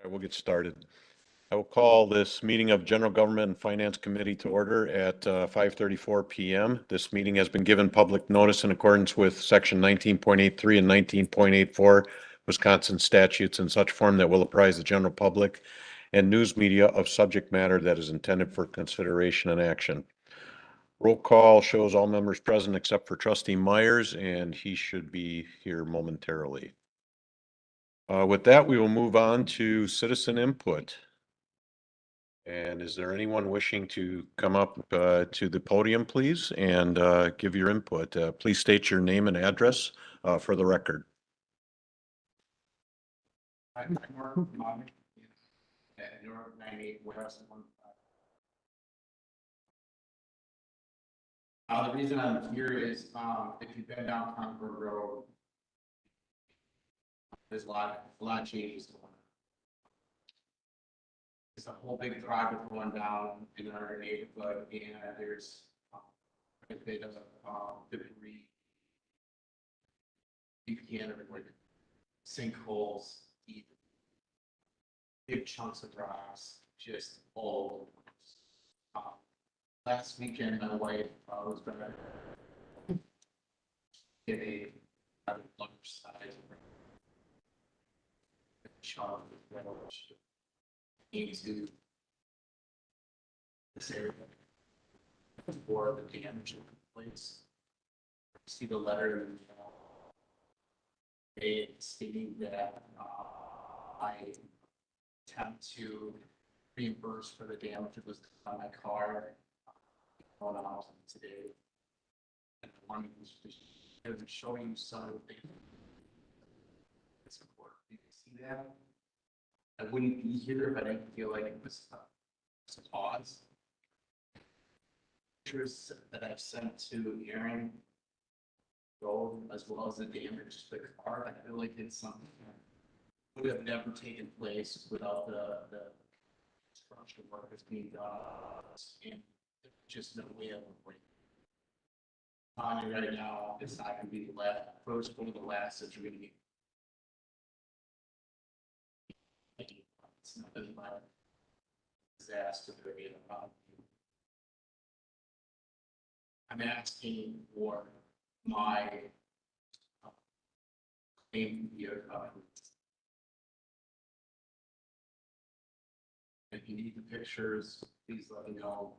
We'll get started. I will call this meeting of General Government and Finance Committee to order at 5:34 PM. This meeting has been given public notice in accordance with Section 19.83 and 19.84 Wisconsin statutes in such form that will apprise the general public and news media of subject matter that is intended for consideration and action. Roll call shows all members present except for Trustee Myers, and he should be here momentarily. With that, we will move on to citizen input. And is there anyone wishing to come up to the podium, please, and give your input? Please state your name and address for the record. I'm Mark Mohammed at North 98 West. The reason I'm here is if you've been down Concord Road, there's a lot of changes going on. There's a whole big project going down in our neighborhood, and there's a bit of debris. You can avoid sinkholes, big chunks of rocks, just all over the place. Last weekend, my wife was going to get a large size chunk into this area for the damage in place. See the letter stating that I attempt to reimburse for the damage that was done on my car going on today. And I wanted to show you some of the things. It's important. You can see that. I wouldn't be here if I didn't feel like it was a pause. Pictures that I've sent to Aaron Gold, as well as the damage to the car, I feel like it's something that would have never taken place without the construction work that's being done. And there's just no way of avoiding it. On it right now, it's not going to be the last, first or the last that you're going to be. It's nothing but disaster to be about. I'm asking for my claim to be recovered. If you need the pictures, please let me know.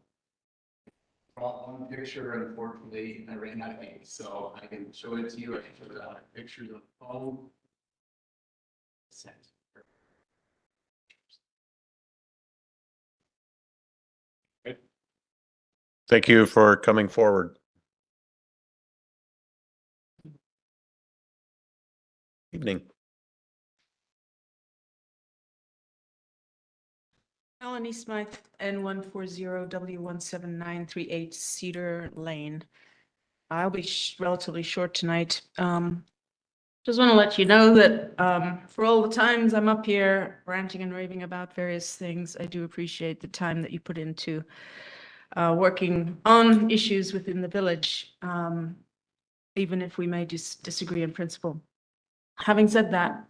Brought one picture, unfortunately, I ran out of ink, so I can show it to you. I can show it on pictures on the phone. Sent. Thank you for coming forward. Evening. Melanie Smythe, N140W17938 Cedar Lane. I'll be relatively short tonight. Just want to let you know that for all the times I'm up here ranting and raving about various things, I do appreciate the time that you put into working on issues within the village, even if we may disagree in principle. Having said that,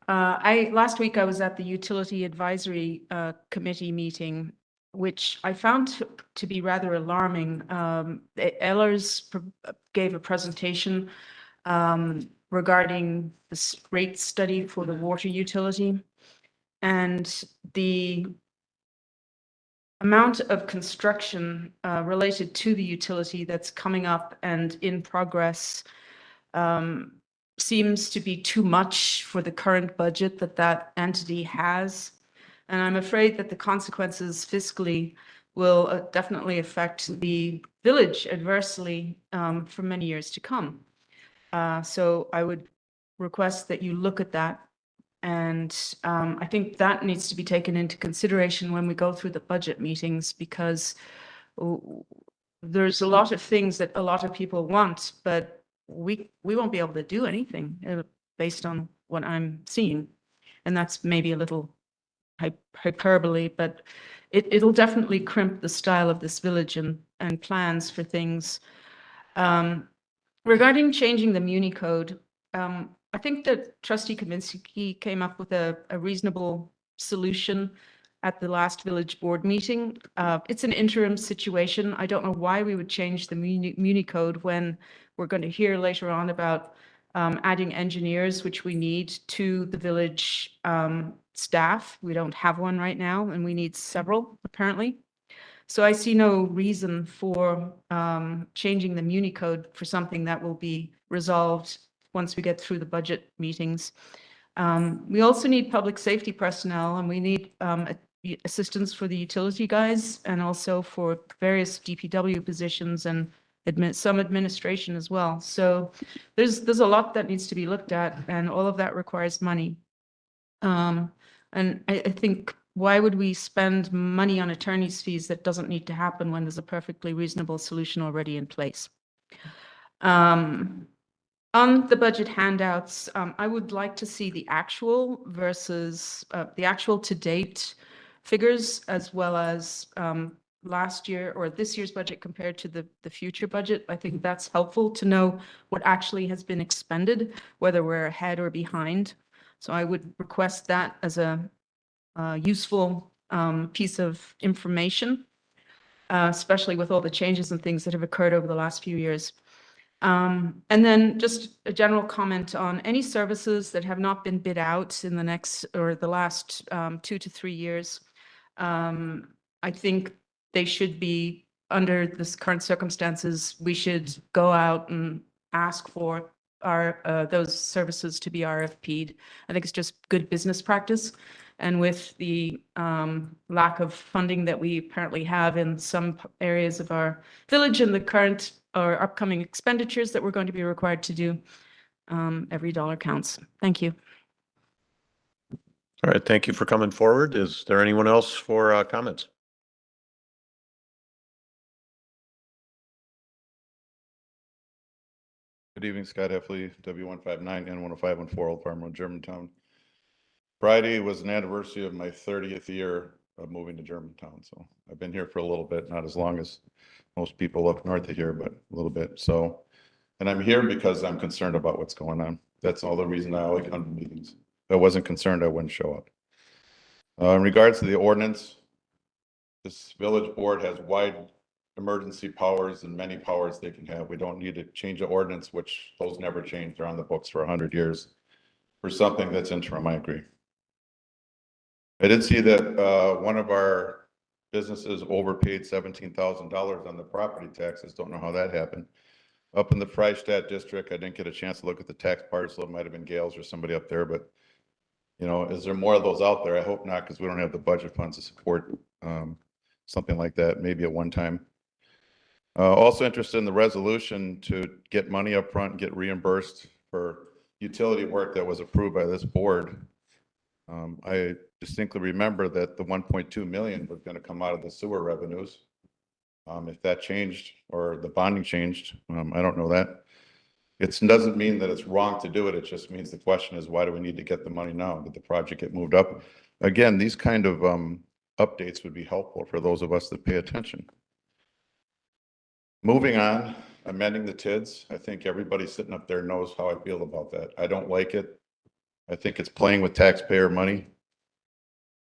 last week I was at the Utility Advisory Committee meeting, which I found to be rather alarming. Ehlers gave a presentation regarding the rate study for the water utility, and the amount of construction related to the utility that's coming up and in progress seems to be too much for the current budget that entity has. And I'm afraid that the consequences fiscally will definitely affect the village adversely for many years to come. So I would request that you look at that. And I think that needs to be taken into consideration when we go through the budget meetings, because there's a lot of things that a lot of people want, but we won't be able to do anything based on what I'm seeing. And that's maybe a little hyperbole, but it'll definitely crimp the style of this village and plans for things. Regarding changing the Muni code, I think that Trustee Kaminsky came up with a reasonable solution at the last village board meeting. It's an interim situation. I don't know why we would change the Muni code when we're going to hear later on about adding engineers, which we need to the village staff. We don't have one right now, and we need several apparently. So I see no reason for changing the Muni code for something that will be resolved once we get through the budget meetings. We also need public safety personnel, and we need assistance for the utility guys and also for various DPW positions and some administration as well. So there's a lot that needs to be looked at, and all of that requires money. And I think, why would we spend money on attorney's fees that doesn't need to happen when there's a perfectly reasonable solution already in place? On the budget handouts, I would like to see the actual versus the actual to date figures, as well as last year or this year's budget compared to the future budget. I think that's helpful to know what actually has been expended, whether we're ahead or behind. So I would request that as a useful piece of information, especially with all the changes and things that have occurred over the last few years. And then just a general comment on any services that have not been bid out in the next or the last 2 to 3 years. I think they should be, under this current circumstances, we should go out and ask for those services to be RFP'd. I think it's just good business practice. And with the lack of funding that we apparently have in some areas of our village and the current or upcoming expenditures that we're going to be required to do, every dollar counts. Thank you. All right, thank you for coming forward. Is there anyone else for comments? Good evening, Scott Heffley, W159N10514, Old Farm Road, Germantown. Friday was an anniversary of my 30th year of moving to Germantown. So I've been here for a little bit, not as long as most people up north of here, but a little bit. So, and I'm here because I'm concerned about what's going on. That's all the reason I always come to meetings. If I wasn't concerned, I wouldn't show up. In regards to the ordinance, this village board has wide emergency powers and many powers they can have. We don't need to change the ordinance, which those never change. They're on the books for 100 years. For something that's interim, I agree. I did see that one of our businesses overpaid $17,000 on the property taxes. Don't know how that happened. Up in the Freistadt district, I didn't get a chance to look at the tax parcel. It might have been Gales or somebody up there, but you know, is there more of those out there? I hope not, because we don't have the budget funds to support something like that, maybe at one time. Also interested in the resolution to get money up front and get reimbursed for utility work that was approved by this board. I distinctly remember that the 1.2 million was going to come out of the sewer revenues. If that changed or the bonding changed, I don't know that. It doesn't mean that it's wrong to do it. It just means the question is, why do we need to get the money now? Did the project get moved up? Again, these kind of updates would be helpful for those of us that pay attention. Moving on, amending the TIDs. I think everybody sitting up there knows how I feel about that. I don't like it. I think it's playing with taxpayer money.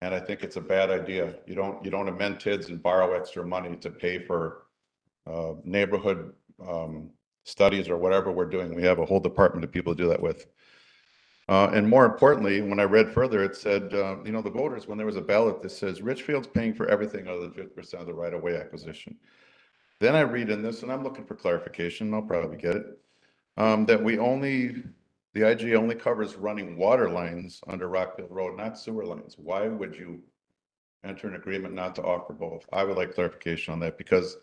And I think it's a bad idea. You don't amend TIDs and borrow extra money to pay for neighborhood studies or whatever we're doing. We have a whole department of people to do that with. And more importantly, when I read further, it said, you know, the voters, when there was a ballot that says Richfield's paying for everything other than 50% of the right-of-way acquisition. Then I read in this, and I'm looking for clarification, I'll probably get it, that the IG only covers running water lines under Rockville Road, not sewer lines. Why would you enter an agreement not to offer both? I would like clarification on that, because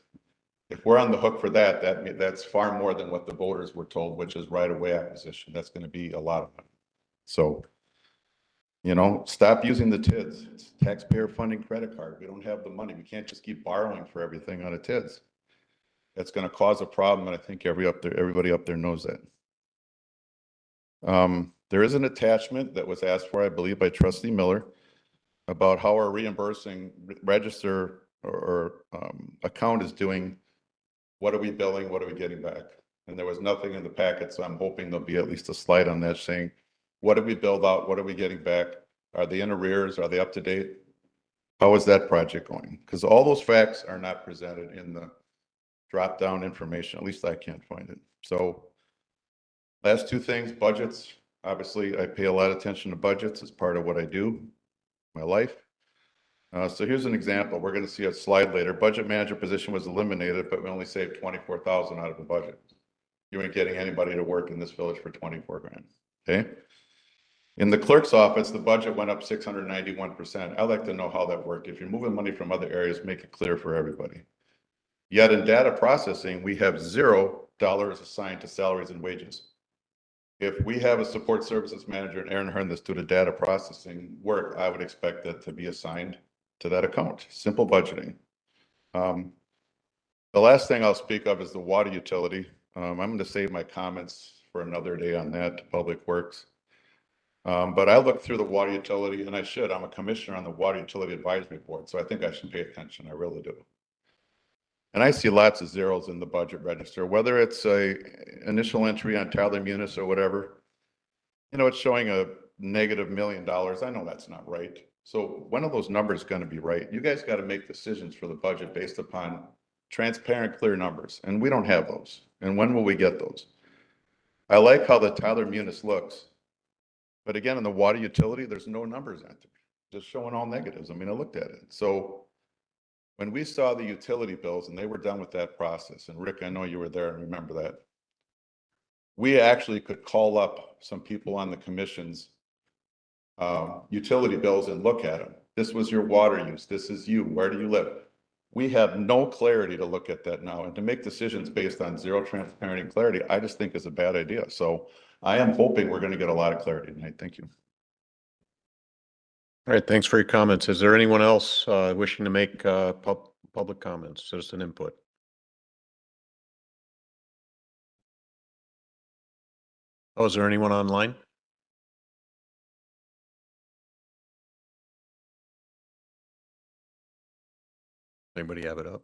if we're on the hook for that, that's far more than what the voters were told, which is right-of-way acquisition. That's going to be a lot of money. So, you know, stop using the TIDs. It's taxpayer funding credit card. We don't have the money. We can't just keep borrowing for everything on a TIDs. That's going to cause a problem, and I think everybody up there knows that. There is an attachment that was asked for, I believe, by Trustee Miller about how our reimbursing register or account is doing. What are we billing? What are we getting back? And there was nothing in the packet, so I'm hoping there'll be at least a slide on that saying, what did we build out? What are we getting back? Are they in arrears? Are they up to date? How is that project going? Because all those facts are not presented in the drop-down information. At least I can't find it. So last two things, budgets. Obviously, I pay a lot of attention to budgets as part of what I do, my life. So here's an example. We're going to see a slide later. Budget manager position was eliminated, but we only saved 24,000 out of the budget. You ain't getting anybody to work in this village for 24 grand. Okay. In the clerk's office, the budget went up 691%. I'd like to know how that worked. If you're moving money from other areas, make it clear for everybody. Yet in data processing, we have $0 assigned to salaries and wages. If we have a support services manager in Aaron Hearn that's doing the data processing work, I would expect that to be assigned to that account. Simple budgeting. The last thing I'll speak of is the water utility. I'm going to save my comments for another day on that, Public Works. But I looked through the water utility, and I should. I'm a commissioner on the Water Utility Advisory Board, so I think I should pay attention. I really do. And I see lots of zeros in the budget register, whether it's a initial entry on Tyler Munis or whatever. You know, it's showing a negative $1 million. I know that's not right. So when are those numbers going to be right? You guys got to make decisions for the budget based upon transparent, clear numbers, and we don't have those. And when will we get those? I like how the Tyler Munis looks, but again, in the water utility, there's no numbers on there, just showing all negatives. I mean, I looked at it. So when we saw the utility bills and they were done with that process, and Rick, I know you were there and remember that, we actually could call up some people on the commission's utility bills and look at them. This was your water use. This is you. Where do you live? We have no clarity to look at that now, and to make decisions based on zero transparency and clarity, I just think is a bad idea. So I am hoping we're going to get a lot of clarity tonight. Thank you. All right, thanks for your comments. Is there anyone else wishing to make public comments, citizen input? Oh, is there anyone online? Anybody have it up?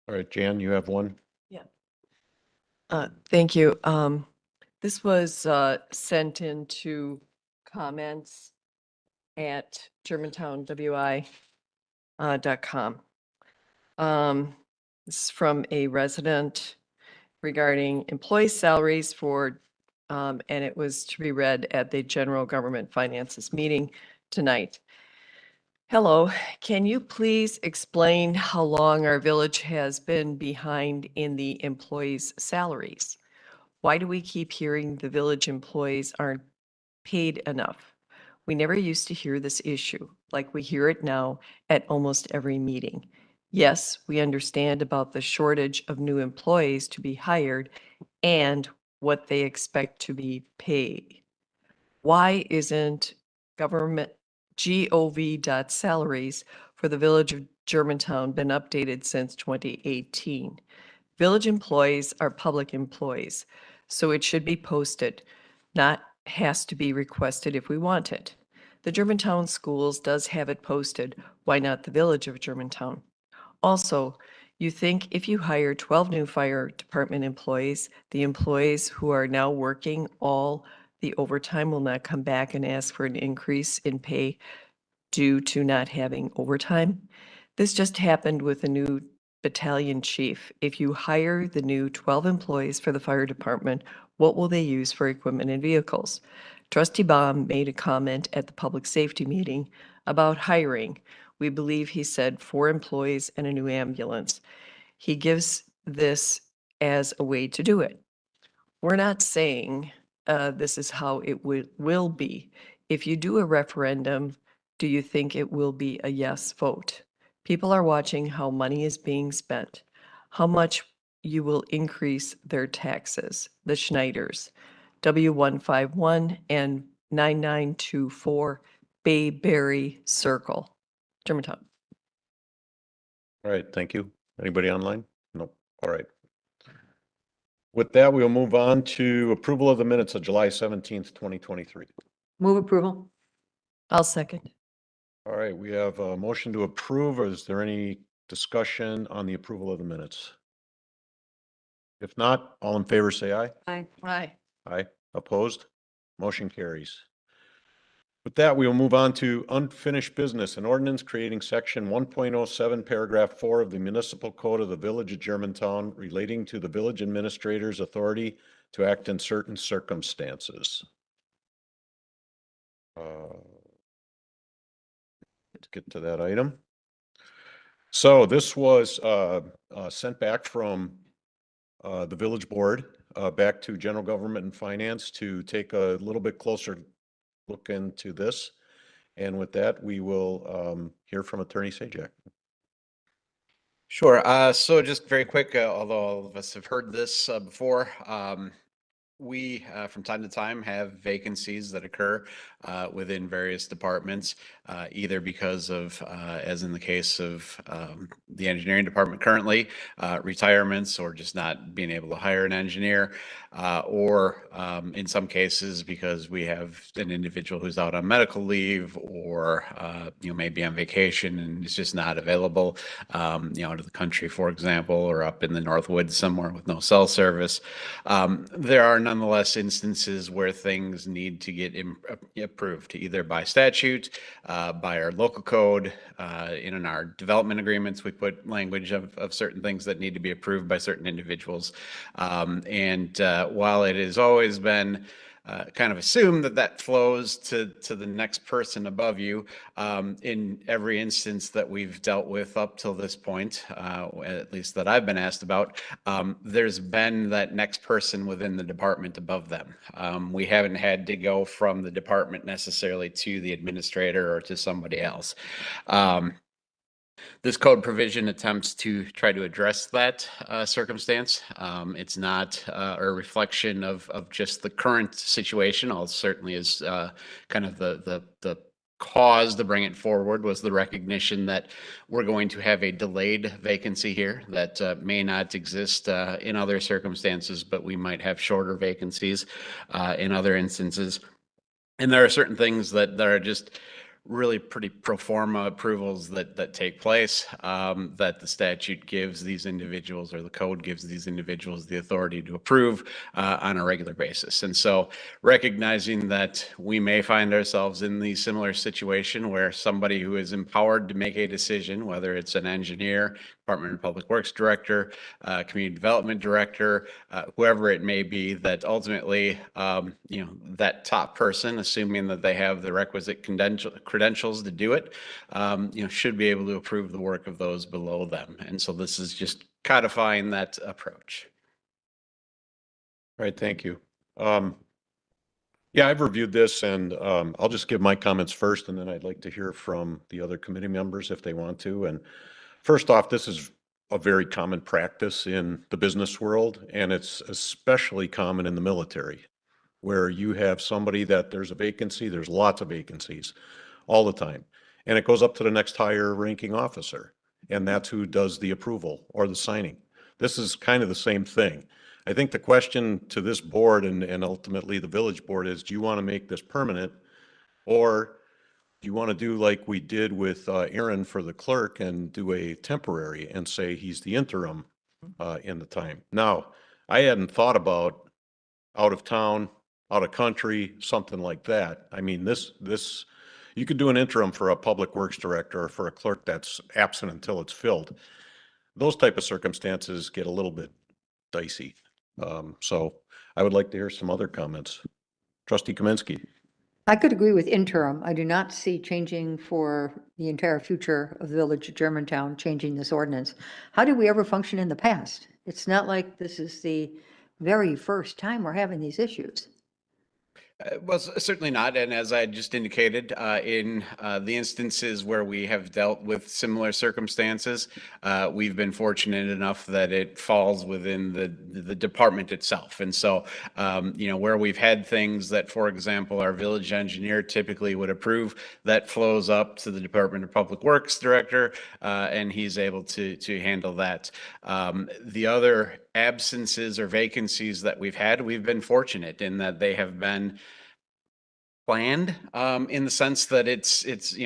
All right, Jan, you have one? Thank you. This was sent into comments at germantownwi.com. This is from a resident regarding employee salaries for, and it was to be read at the General Government Finances meeting tonight. Hello, can you please explain how long our village has been behind in the employees' salaries? Why do we keep hearing the village employees aren't paid enough? We never used to hear this issue, like we hear it now at almost every meeting. Yes, we understand about the shortage of new employees to be hired and what they expect to be paid. Why isn't gov.salaries for the village of Germantown been updated since 2018? Village employees are public employees, so it should be posted, not has to be requested if we want it. The Germantown Schools does have it posted. Why not the village of Germantown? Also, you think if you hire 12 new fire department employees, the employees who are now working all the overtime will not come back and ask for an increase in pay due to not having overtime? This just happened with a new battalion chief. If you hire the new 12 employees for the fire department, what will they use for equipment and vehicles? Trustee Baum made a comment at the public safety meeting about hiring. We believe he said 4 employees and a new ambulance. He gives this as a way to do it. We're not saying this is how it will be. If you do a referendum, do you think it will be a yes vote? People are watching how money is being spent, how much you will increase their taxes, the Schneiders, W151 and 9924 Bayberry Circle, Germantown. All right, thank you. Anybody online? Nope. All right. With that, we'll move on to approval of the minutes of July 17th, 2023. Move approval. I'll second. All right, we have a motion to approve. Is there any discussion on the approval of the minutes? If not, all in favor, say aye. Aye. Aye. Aye. Opposed? Motion carries. With that, we will move on to unfinished business, an ordinance creating section 1.07, paragraph 4 of the municipal code of the Village of Germantown relating to the village administrator's authority to act in certain circumstances. Let's get to that item. So this was sent back from the village board back to general government and finance to take a little bit closer look into this. And with that, we will hear from Attorney Sajak. Sure. So just very quick, although all of us have heard this before, we from time to time have vacancies that occur within various departments, either because of, as in the case of the engineering department currently, retirements or just not being able to hire an engineer, or in some cases because we have an individual who's out on medical leave or maybe on vacation and is just not available, out of the country, for example, or up in the Northwoods somewhere with no cell service. There are nonetheless instances where things need to get approved, either by statute, by our local code, in our development agreements, we put language of certain things that need to be approved by certain individuals. And while it has always been kind of assumed that that flows to the next person above you, in every instance that we've dealt with up till this point, at least that I've been asked about, there's been that next person within the department above them. We haven't had to go from the department necessarily to the administrator or to somebody else. This code provision attempts to try to address that circumstance. It's not a reflection of just the current situation. All certainly is kind of the cause to bring it forward was the recognition that we're going to have a delayed vacancy here that may not exist in other circumstances, but we might have shorter vacancies in other instances. And there are certain things that are just really pretty pro forma approvals that take place, that the statute gives these individuals, or the code gives these individuals, the authority to approve on a regular basis. And so recognizing that we may find ourselves in the similar situation where somebody who is empowered to make a decision, whether it's an engineer, Department of Public Works director, community development director, whoever it may be, that ultimately, that top person, assuming that they have the requisite credentials to do it, should be able to approve the work of those below them. And so this is just codifying that approach. All right, thank you. Yeah, I've reviewed this and I'll just give my comments first, and then I'd like to hear from the other committee members if they want to. And first off, this is a very common practice in the business world, and it's especially common in the military, where you have somebody that there's a vacancy, there's lots of vacancies all the time, and it goes up to the next higher ranking officer, and that's who does the approval or the signing. This is kind of the same thing. I think the question to this board and ultimately the village board is, do you want to make this permanent, or do you want to do like we did with Aaron for the clerk and do a temporary and say he's the interim in the time? Now, I hadn't thought about out of town, out of country, something like that. I mean, this you could do an interim for a public works director or for a clerk that's absent until it's filled. Those type of circumstances get a little bit dicey. So I would like to hear some other comments. Trustee Kaminsky. I could agree with interim. I do not see changing for the entire future of the Village of Germantown, changing this ordinance. How did we ever function in the past? It's not like this is the very first time we're having these issues. Well, certainly not. And as I just indicated, in the instances where we have dealt with similar circumstances, we've been fortunate enough that it falls within the department itself. And so, where we've had things that, for example, our village engineer typically would approve, that flows up to the Department of Public Works Director, and he's able to handle that. The other absences or vacancies that we've been fortunate in that they have been planned, in the sense that it's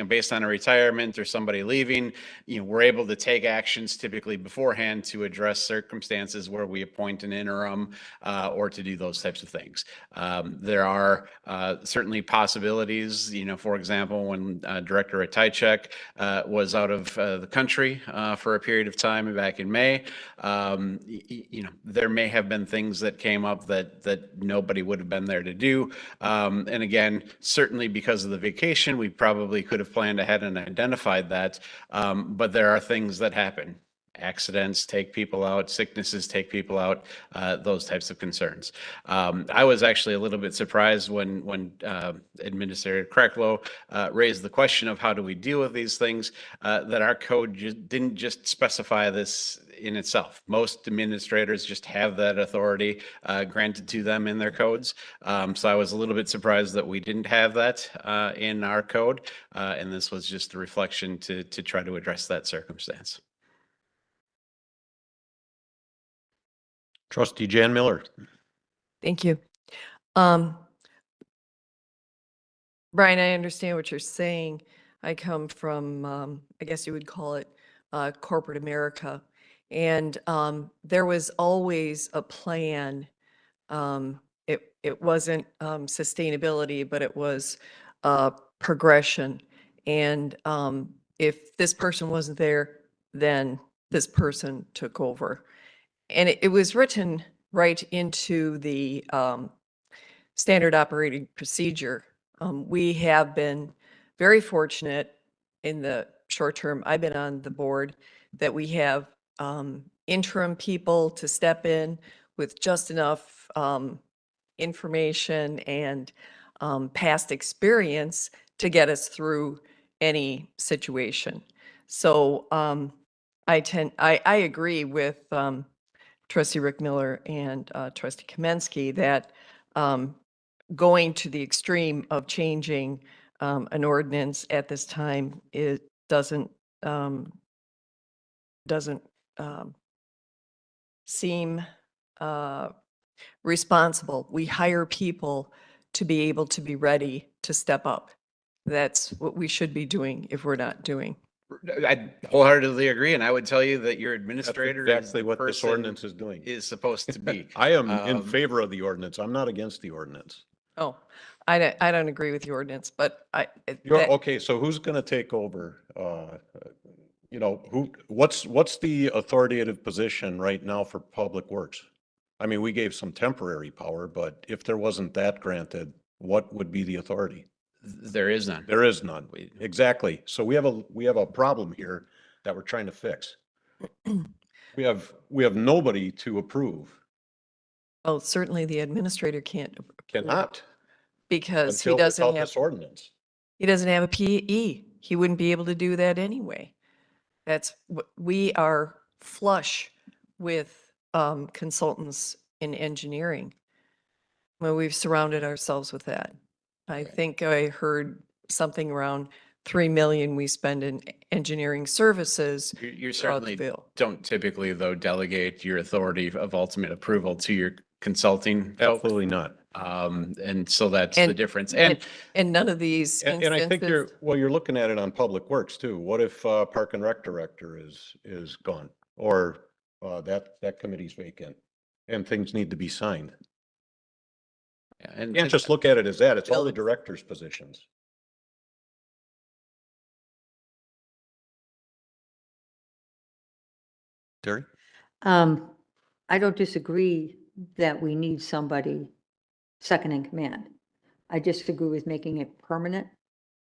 based on a retirement or somebody leaving. We're able to take actions typically beforehand to address circumstances where we appoint an interim, or to do those types of things. There are certainly possibilities, for example, when Director Ratajczak was out of the country for a period of time back in May, there may have been things that came up that nobody would have been there to do. And again, certainly because of the vacation, we probably could have planned ahead and identified that. But there are things that happen. Accidents take people out, sicknesses take people out, those types of concerns. I was actually a little bit surprised when Administrator Krecklow raised the question of how do we deal with these things, that our code didn't just specify this in itself. Most administrators just have that authority granted to them in their codes. So I was a little bit surprised that we didn't have that in our code. And this was just a reflection to try to address that circumstance. Trustee Jan Miller. Thank you. Brian, I understand what you're saying. I come from, I guess you would call it corporate America. And there was always a plan. It wasn't sustainability, but it was progression. And if this person wasn't there, then this person took over. And it was written right into the standard operating procedure. We have been very fortunate in the short term. I've been on the board that we have interim people to step in with just enough information and past experience to get us through any situation. So I agree with Trustee Rick Miller and Trustee Kamensky that going to the extreme of changing an ordinance at this time, it doesn't seem responsible. We hire people to be able to be ready to step up. That's what we should be doing if we're not doing. I wholeheartedly agree, and I would tell you that your That's administrator is exactly the what this person ordinance is doing. is supposed to be. I am in Um, favor of the ordinance. I'm not against the ordinance. Oh, I don't agree with the ordinance, but You're, okay, so who's gonna take over? What's the authoritative position right now for Public Works? I mean, we gave some temporary power, but if there wasn't that granted, what would be the authority? There is none. There is none. Exactly. So we have a problem here that we're trying to fix. We have nobody to approve. well, certainly the administrator can't approve Cannot. because he Until doesn't without have, this ordinance. he doesn't have a PE. He wouldn't be able to do that anyway. That's what we are flush with consultants in engineering. Well, we've surrounded ourselves with that. I think I heard something around 3 million we spend in engineering services. You throughout the certainly bill. don't typically, though, delegate your authority of ultimate approval to your consulting folks. Absolutely not. And so that's the And- difference. And none of these And I think instances, you're looking at it on Public Works too. What if Park and Rec Director is gone? Or that committee's vacant and things need to be signed? Yeah, and You can't just look at it as that. It's all the Bill- directors' positions. Terry? I don't disagree that we need somebody second in command. I disagree with making it permanent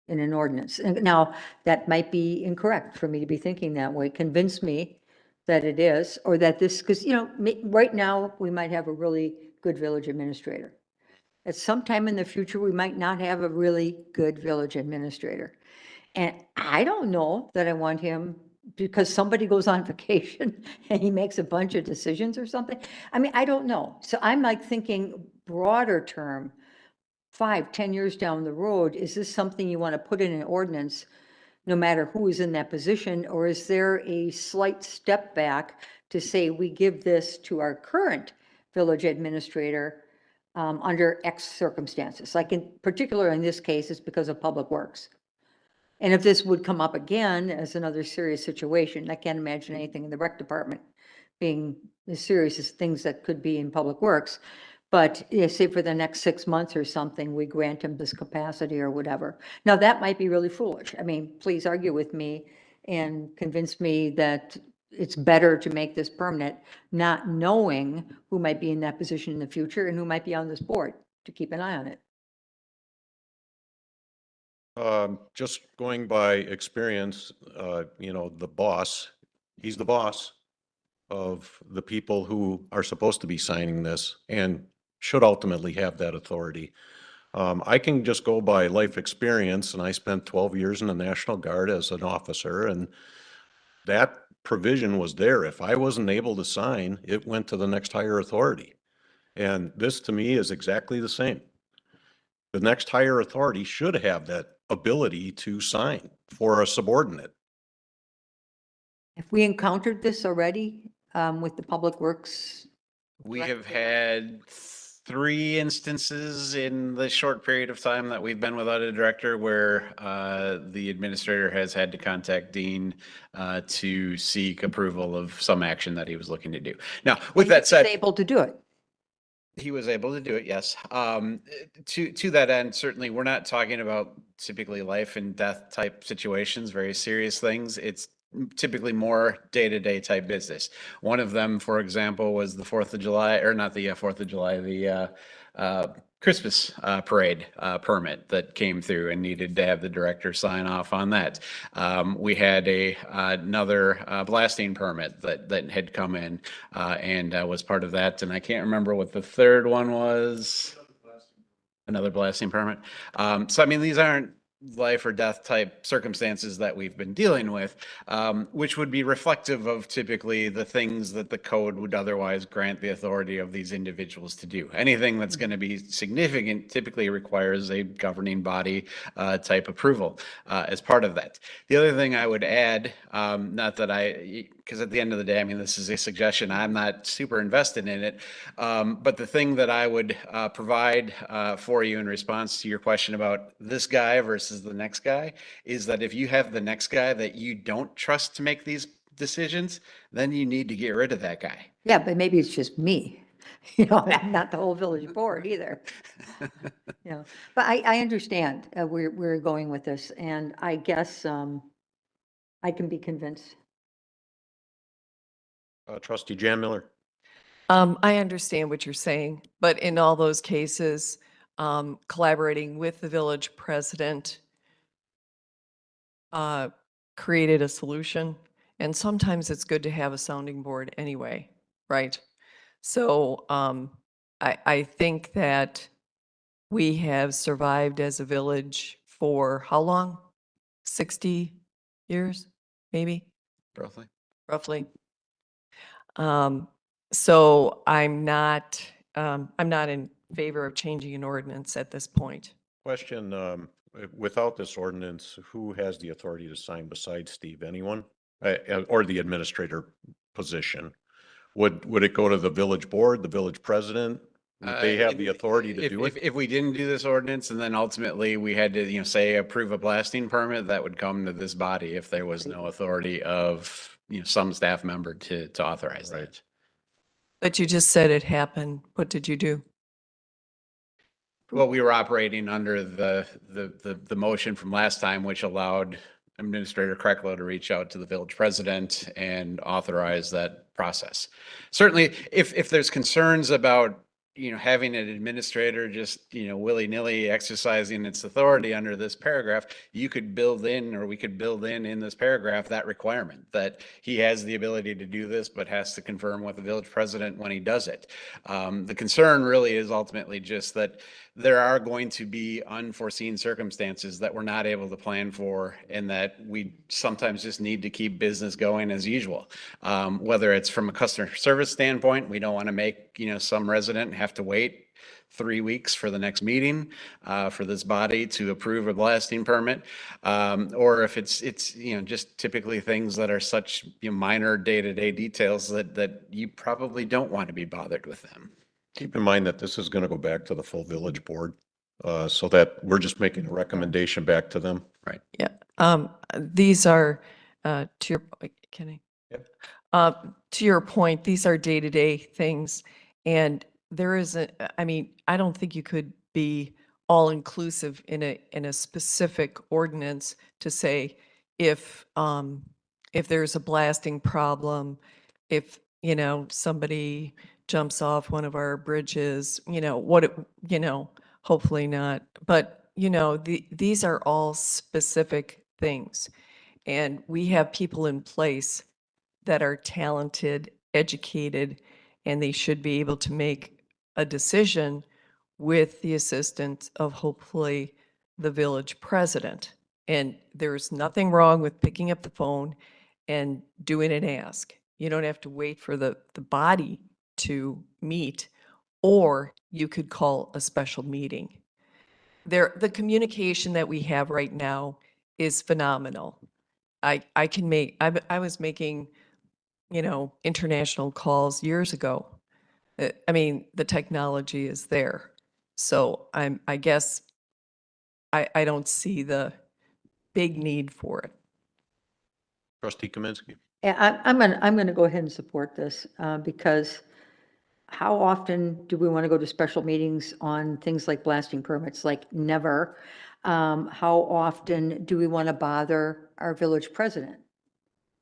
in an ordinance. And now, that might be incorrect for me to be thinking that way. Convince me that it is, or that this, because, right now, we might have a really good village administrator. at some time in the future, we might not have a really good village administrator. And I don't know that I want him because somebody goes on vacation and he makes a bunch of decisions or something. I mean, I don't know. So I'm like thinking broader term, 5, 10 years down the road, is this something you want to put in an ordinance no matter who is in that position? Or is there a slight step back to say we give this to our current village administrator under X circumstances? Like in particular, in this case, it's because of Public Works. And if this would come up again as another serious situation, I can't imagine anything in the rec department being as serious as things that could be in Public Works. But say for the next 6 months or something, we grant him this capacity or whatever. Now, that might be really foolish. I mean, please argue with me and convince me that it's better to make this permanent, not knowing who might be in that position in the future and who might be on this board to keep an eye on it. Just going by experience, the boss, he's the boss of the people who are supposed to be signing this and should ultimately have that authority. I can just go by life experience, and I spent 12 years in the National Guard as an officer, and that provision was there. If I wasn't able to sign, it went to the next higher authority. And this to me is exactly the same. The next higher authority should have that ability to sign for a subordinate. Have we encountered this already with the Public Works? We Director? have had 3 instances in the short period of time that we've been without a director where the administrator has had to contact Dean to seek approval of some action that he was looking to do. Now, with that said, Able to do it. he was able to do it, yes. To that end, certainly, we're not talking about typically life and death type situations, very serious things. It's typically more day-to-day type business. One of them, for example, was the 4th of July, or not the 4th of July, the Christmas parade permit that came through and needed to have the director sign off on that. We had another blasting permit that had come in and was part of that. And I can't remember what the third one was. Another blasting permit. So, I mean, these aren't life or death type circumstances that we've been dealing with, which would be reflective of typically the things that the code would otherwise grant the authority of these individuals to do. Anything that's going to be significant typically requires a governing body type approval as part of that. The other thing I would add, not that because at the end of the day, I mean, this is a suggestion, I'm not super invested in it, but the thing that I would provide for you in response to your question about this guy versus the next guy is that if you have the next guy that you don't trust to make these decisions, then you need to get rid of that guy. Yeah, but maybe it's just me. I'm not the whole village board either. But I understand where we're going with this, and I guess I can be convinced. Trustee Jan Miller. I understand what you're saying, but in all those cases, collaborating with the village president created a solution. And sometimes it's good to have a sounding board anyway, right? So I think that we have survived as a village for how long? 60 years, maybe? Roughly. So I'm not in favor of changing an ordinance at this point. Question, without this ordinance, who has the authority to sign besides Steve? Anyone? Or the administrator position? Would it go to the village board, the village president? Would they have the authority to do it? If we didn't do this ordinance and then ultimately we had to, say approve a blasting permit, that would come to this body if there was no authority of, some staff member to authorize that. But you just said it happened. What did you do? Well, we were operating under the motion from last time, which allowed Administrator Krecklow to reach out to the village president and authorize that process. Certainly, if there's concerns about having an administrator just, willy-nilly exercising its authority under this paragraph, you could build in, or we could build in this paragraph, that requirement that he has the ability to do this, but has to confirm with the village president when he does it. The concern really is ultimately just that there are going to be unforeseen circumstances that we're not able to plan for, and that we sometimes just need to keep business going as usual. Whether it's from a customer service standpoint, we don't want to make, some resident have to wait 3 weeks for the next meeting for this body to approve a blasting permit. Or if it's, just typically things that are such minor day-to-day details that you probably don't want to be bothered with them. Keep in mind that this is going to go back to the full village board, so that we're just making a recommendation back to them. Yeah, these are, to your, Kenny? Yep. To your point, these are day-to-day things, and there isn't, I don't think you could be all-inclusive in a specific ordinance to say if there's a blasting problem, if, somebody jumps off one of our bridges, hopefully not. But, these are all specific things. And we have people in place that are talented, educated, and they should be able to make a decision with the assistance of hopefully the village president. And there's nothing wrong with picking up the phone and doing an ask. You don't have to wait for the body to meet, or you could call a special meeting. The communication that we have right now is phenomenal. I was making, international calls years ago. The technology is there. So I guess I don't see the big need for it. Trustee Kaminsky. Yeah, I'm gonna go ahead and support this, because how often do we want to go to special meetings on things like blasting permits? Like, never. How often do we want to bother our village president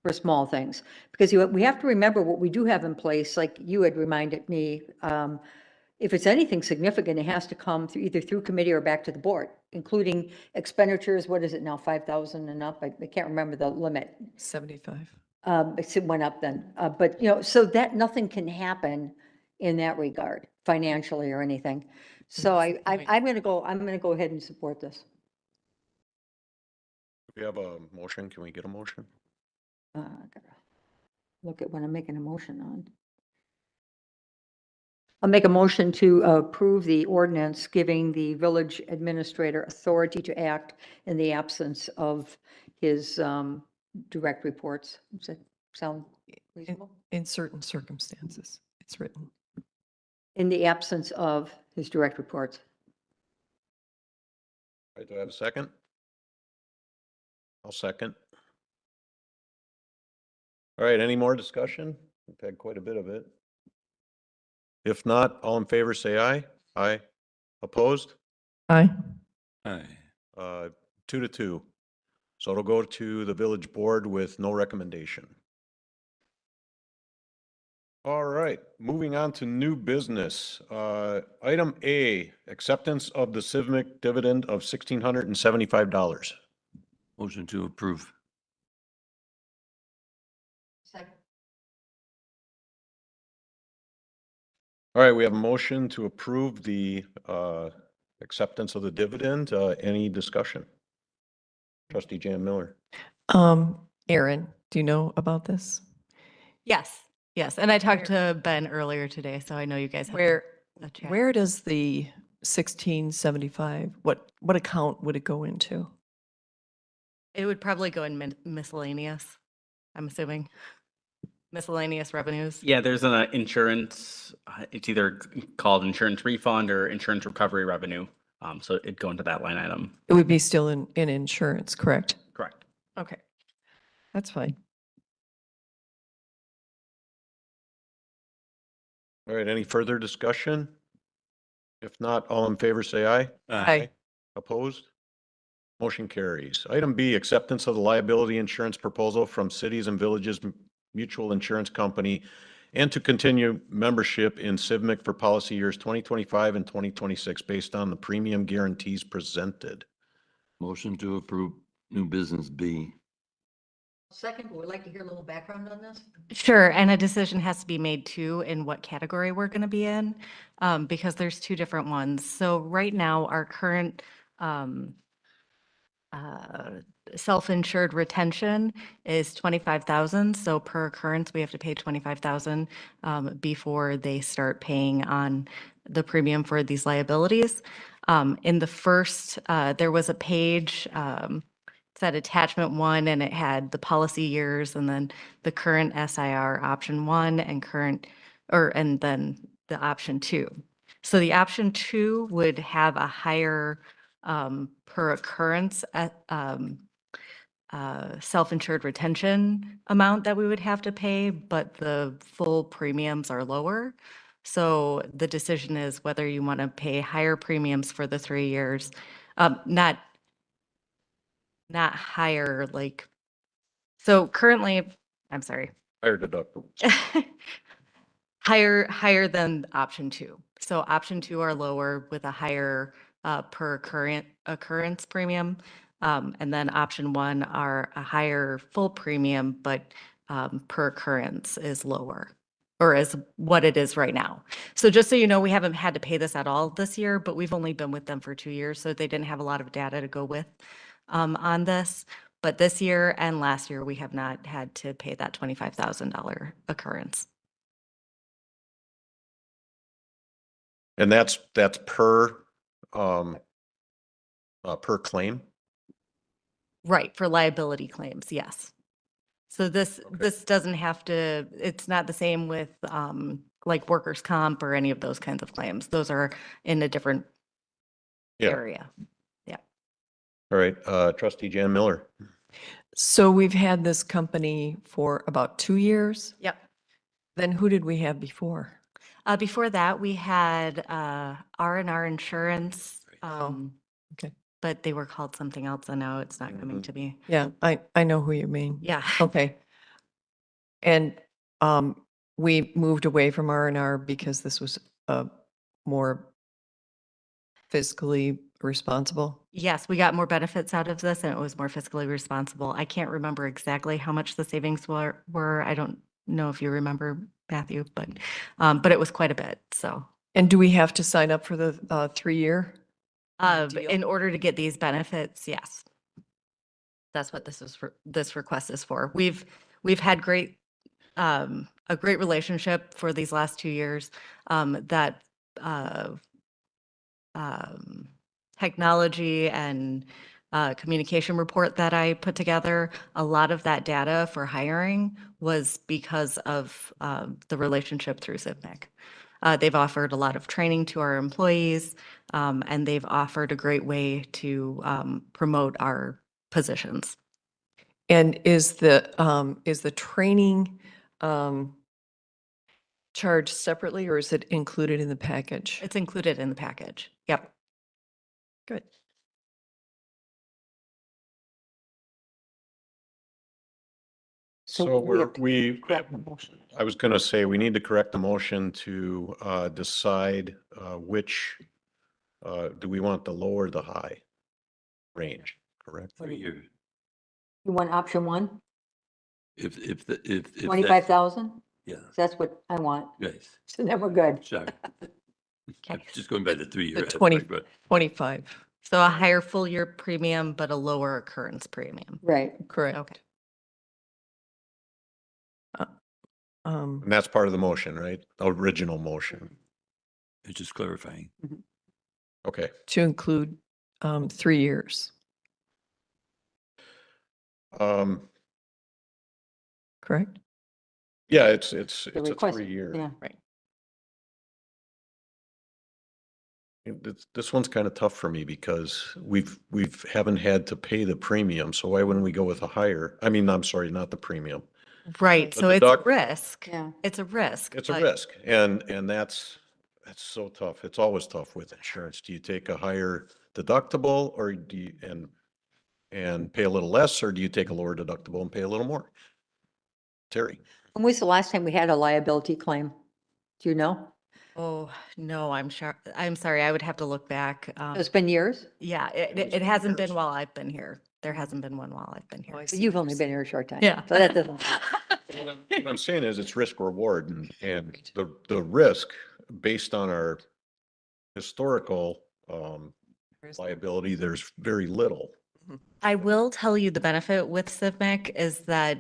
for small things? Because we have to remember what we do have in place, like you had reminded me, if it's anything significant, it has to come through, either through committee or back to the board, including expenditures. What is it now, 5,000 and up? I can't remember the limit. 75. It went up then, but, so that nothing can happen in that regard, financially or anything. So I'm gonna go ahead and support this. We have a motion. Can we get a motion? I gotta look at what I'm making a motion on. I'll make a motion to approve the ordinance giving the village administrator authority to act in the absence of his direct reports. Does that sound reasonable? In certain circumstances, it's written. In the absence of his direct reports. All right, do I have a second? I'll second. All right, any more discussion? We've had quite a bit of it. If not, all in favor, say aye. Aye. Opposed? Aye. 2-2. So it'll go to the village board with no recommendation. All right, moving on to new business. Item A, acceptance of the civic dividend of $1,675. Motion to approve. Second. All right, we have a motion to approve the acceptance of the dividend. Any discussion? Trustee Jan Miller. Aaron, do you know about this? Yes, yes. And I talked to Ben earlier today, so I know you guys have Where, a chat. where does the 1675, what account would it go into? It would probably go in miscellaneous, I'm assuming. Miscellaneous revenues. Yeah, there's an insurance, it's either called insurance refund or insurance recovery revenue. So it'd go into that line item. It would be still in insurance, correct? Correct. Okay, that's fine. All right, any further discussion? If not, all in favor, say aye. Aye. Opposed? Motion carries. Item B, acceptance of the liability insurance proposal from Cities and Villages Mutual Insurance Company and to continue membership in CIVMIC for policy years 2025 and 2026 based on the premium guarantees presented. Motion to approve new business B. Second, would like to hear a little background on this? Sure, and a decision has to be made too in what category we're going to be in, because there's two different ones. So right now, our current self-insured retention is 25,000. So per occurrence, we have to pay 25,000 before they start paying on the premium for these liabilities. In the first, there was a page, said attachment 1, and it had the policy years and then the current SIR option 1 and and then the option 2. So the option 2 would have a higher per occurrence self-insured retention amount that we would have to pay, but the full premiums are lower. So the decision is whether you want to pay higher premiums for the 3 years, not higher, like, so currently, I'm sorry, Higher deductible. higher than option 2. So option 2 are lower with a higher per current occurrence premium. And then option 1 are a higher full premium, but per occurrence is lower, or is what it is right now. So just so you know, we haven't had to pay this at all this year, but we've only been with them for 2 years, so they didn't have a lot of data to go with on this. But this year and last year, we have not had to pay that $25,000 occurrence. And that's per claim? Right, for liability claims, yes. So this doesn't have to, it's not the same with like workers' comp or any of those kinds of claims. Those are in a different Yeah. area. All right, trustee Jan Miller. So we've had this company for about 2 years. Yep. Then who did we have before? Before that, we had R&R Insurance. okay. But they were called something else, and now it's not coming to me. Yeah, I know who you mean. Yeah. Okay. And we moved away from R&R because this was more fiscally responsible. Yes, we got more benefits out of this, and it was more fiscally responsible. I can't remember exactly how much the savings were. I don't know if you remember, Matthew, but it was quite a bit, so. And do we have to sign up for the 3-year? deal? In order to get these benefits, yes. That's what this request is for. We've had a great relationship for these last 2 years. That technology and communication report that I put together, a lot of that data for hiring was because of the relationship through CIVMIC. They've offered a lot of training to our employees, and they've offered a great way to promote our positions. And is the training charged separately, or is it included in the package? It's included in the package. Yep. Good. So we have to we, correct the motion. I was going to say, we need to correct the motion to decide which, do we want the low or the high range, correct? 3 years. You want option 1, If that- 25,000? Yeah, That's what I want. yes, So then we're good. sorry. I'm Okay. just going by the 3 year. The 25, So a higher full year premium, but a lower occurrence premium. Right. correct. Okay. And that's part of the motion, right? Original motion. It's just clarifying. Okay. To include 3 years, correct? Yeah, it's The a request, 3-year. yeah. This one's kind of tough for me because we've haven't had to pay the premium. So why wouldn't we go with a higher? I mean, I'm sorry, not the premium. Right. The So it's a deduct- risk. Yeah. It's a risk. It's a but- risk, and that's so tough. It's always tough with insurance. Do you take a higher deductible, or do you and pay a little less, or do you take a lower deductible and pay a little more? Terry? When was the last time we had a liability claim? Do you know? Oh, no, I'm sure, I'm sorry, I would have to look back. It's been years, Yeah, it hasn't been while I've been here. There hasn't been one while I've been Oh, I here. but you've only been here a short time. Yeah. So that doesn't. What I'm saying is it's risk reward and the risk based on our historical liability, there's very little. I will tell you the benefit with CIVMEC is that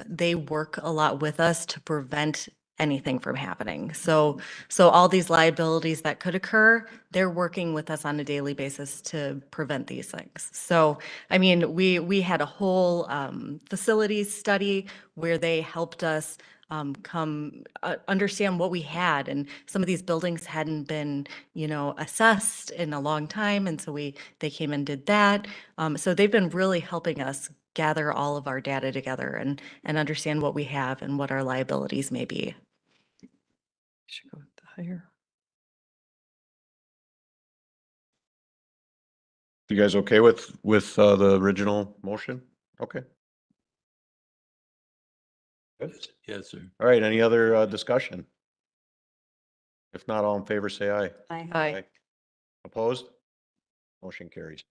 they work a lot with us to prevent anything from happening. So all these liabilities that could occur, they're working with us on a daily basis to prevent these things. So, I mean, we had a whole facilities study where they helped us understand what we had, and some of these buildings hadn't been, assessed in a long time, and so they came and did that. So they've been really helping us gather all of our data together and understand what we have and what our liabilities may be. Should go with the higher. You guys okay with the original motion? Okay. Good. Yes, sir. All right, any other discussion? If not, all in favor, say aye. Aye. Opposed? Motion carries.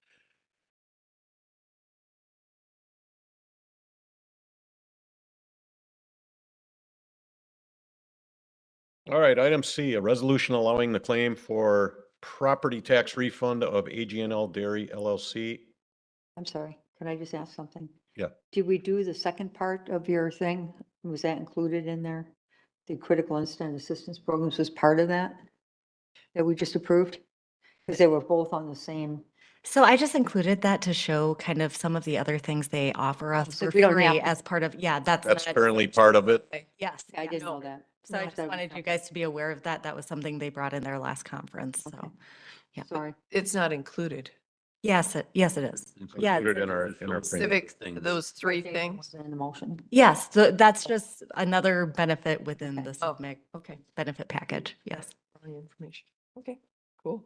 All right, item C, a resolution allowing the claim for property tax refund of AGNL Dairy LLC. I'm sorry, can I just ask something? Yeah. Did we do the second part of your thing? Was that included in there? The critical incident assistance programs was part of that? That we just approved? Because they were both on the same. So I just included that to show kind of some of the other things they offer us So for we don't have free to- as part of, that's. That's not- currently part of it. Yes. I yeah, didn't no. know that. So I No, just thought it was wanted you separate. guys to be aware of that. That was something they brought in their last conference, Okay. so. Yeah. Sorry. It's not included. Yes, it is. Yeah, Included in our frame. Civic, Things. those three It things. wasn't in the motion. Yes, so that's just another benefit within Okay. the Oh, CIVMIC okay. benefit package, yes. All the information. Okay, cool.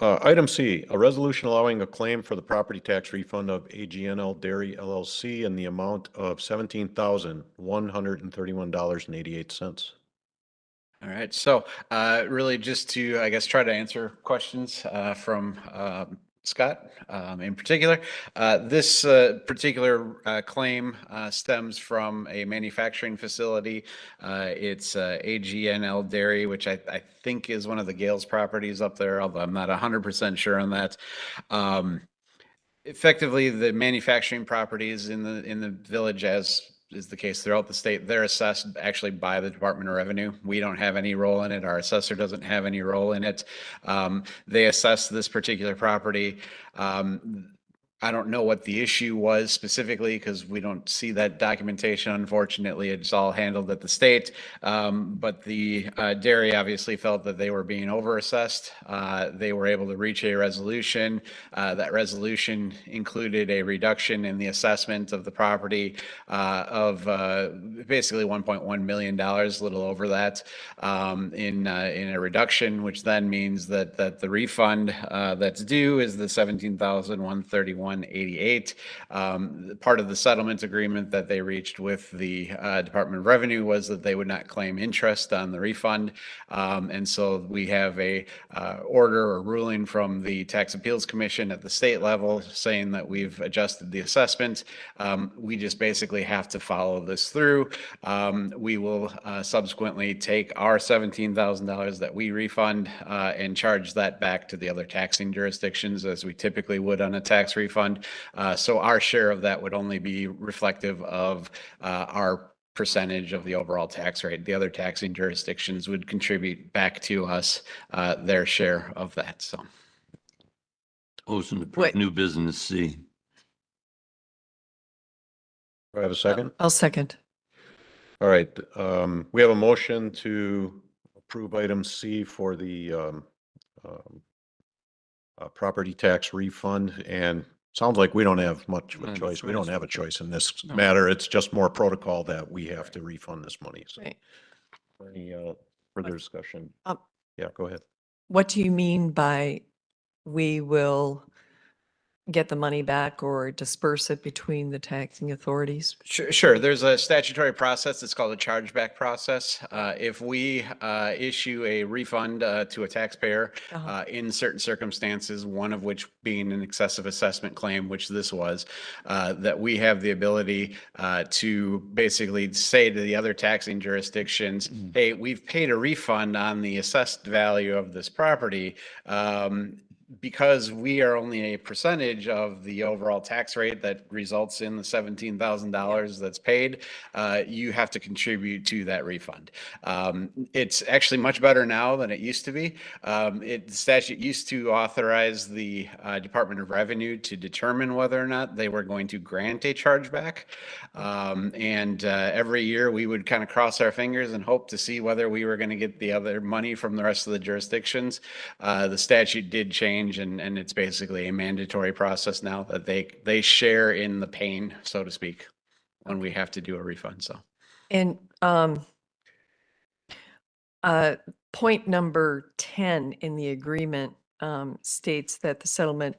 Item C, a resolution allowing a claim for the property tax refund of AGNL Dairy LLC in the amount of $17,131.88. All right, so really just to, I guess, try to answer questions from Scott in particular. This particular claim stems from a manufacturing facility. It's AGNL Dairy, which I think is one of the Gales properties up there, although I'm not 100% sure on that. Effectively, the manufacturing properties in the village, as is the case throughout the state, they're assessed actually by the Department of Revenue. We don't have any role in it. Our assessor doesn't have any role in it. They assess this particular property. I don't know what the issue was specifically because we don't see that documentation. Unfortunately, it's all handled at the state. But the dairy obviously felt that they were being overassessed. They were able to reach a resolution. That resolution included a reduction in the assessment of the property of basically $1.1 million, a little over that, in a reduction, which then means that the refund that's due is the $17,131.88. Part of the settlement agreement that they reached with the Department of Revenue was that they would not claim interest on the refund. And so we have a order or ruling from the Tax Appeals Commission at the state level saying that we've adjusted the assessment. We just basically have to follow this through. We will subsequently take our $17,000 that we refund and charge that back to the other taxing jurisdictions as we typically would on a tax refund. So our share of that would only be reflective of our percentage of the overall tax rate. The other taxing jurisdictions would contribute back to us their share of that, so. Motion to Wait. approve new business C. Do I have a second? I'll second. All right, we have a motion to approve item C for the property tax refund, and sounds like we don't have much of a choice. We don't have a choice in this matter. It's just more protocol that we have to refund this money. So Right. any further discussion? Um, Yeah, go ahead. What do you mean by we will get the money back or disperse it between the taxing authorities? Sure. There's a statutory process. It's called a chargeback process. If we issue a refund to a taxpayer in certain circumstances, one of which being an excessive assessment claim, which this was, that we have the ability to basically say to the other taxing jurisdictions, hey, we've paid a refund on the assessed value of this property. Because we are only a percentage of the overall tax rate that results in the $17,000 that's paid, you have to contribute to that refund. It's actually much better now than it used to be. The statute used to authorize the Department of Revenue to determine whether or not they were going to grant a chargeback. And every year we would kind of cross our fingers and hope to see whether we were going to get the other money from the rest of the jurisdictions. The statute did change, and it's basically a mandatory process now that they share in the pain, so to speak, when we have to do a refund. So, And point number 10 in the agreement states that the settlement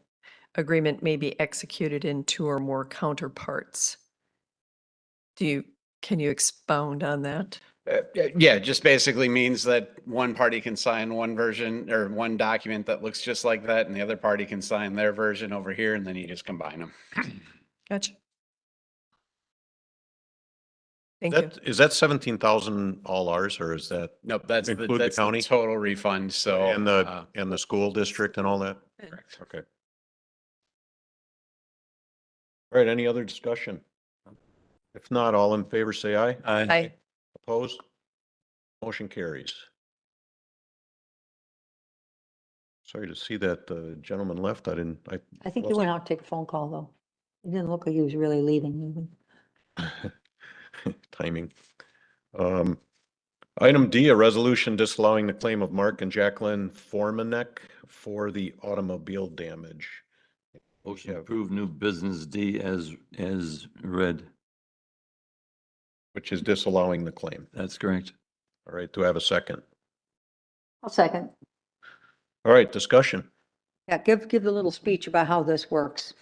agreement may be executed in 2 or more counterparts. Can you expound on that? yeah, it just basically means that one party can sign one version or one document that looks just like that, and the other party can sign their version over here, and then you just combine them. Gotcha. Thank you. Is that 17,000 all ours, or is that Nope, that's the, include the that's the county? total refund. So and the school district and all that? correct. Okay. All right, any other discussion? If not, all in favor, say aye. Aye. Opposed? Motion carries. Sorry to see that the gentleman left. I think he went out to take a phone call, though. It didn't look like he was really leaving even. timing. Item D, a resolution disallowing the claim of Mark and Jacqueline Formanek for the automobile damage. Motion to approve new business D as read. Which is disallowing the claim. That's correct. All right, do I have a second? I'll second. All right, discussion. Yeah, give a little speech about how this works.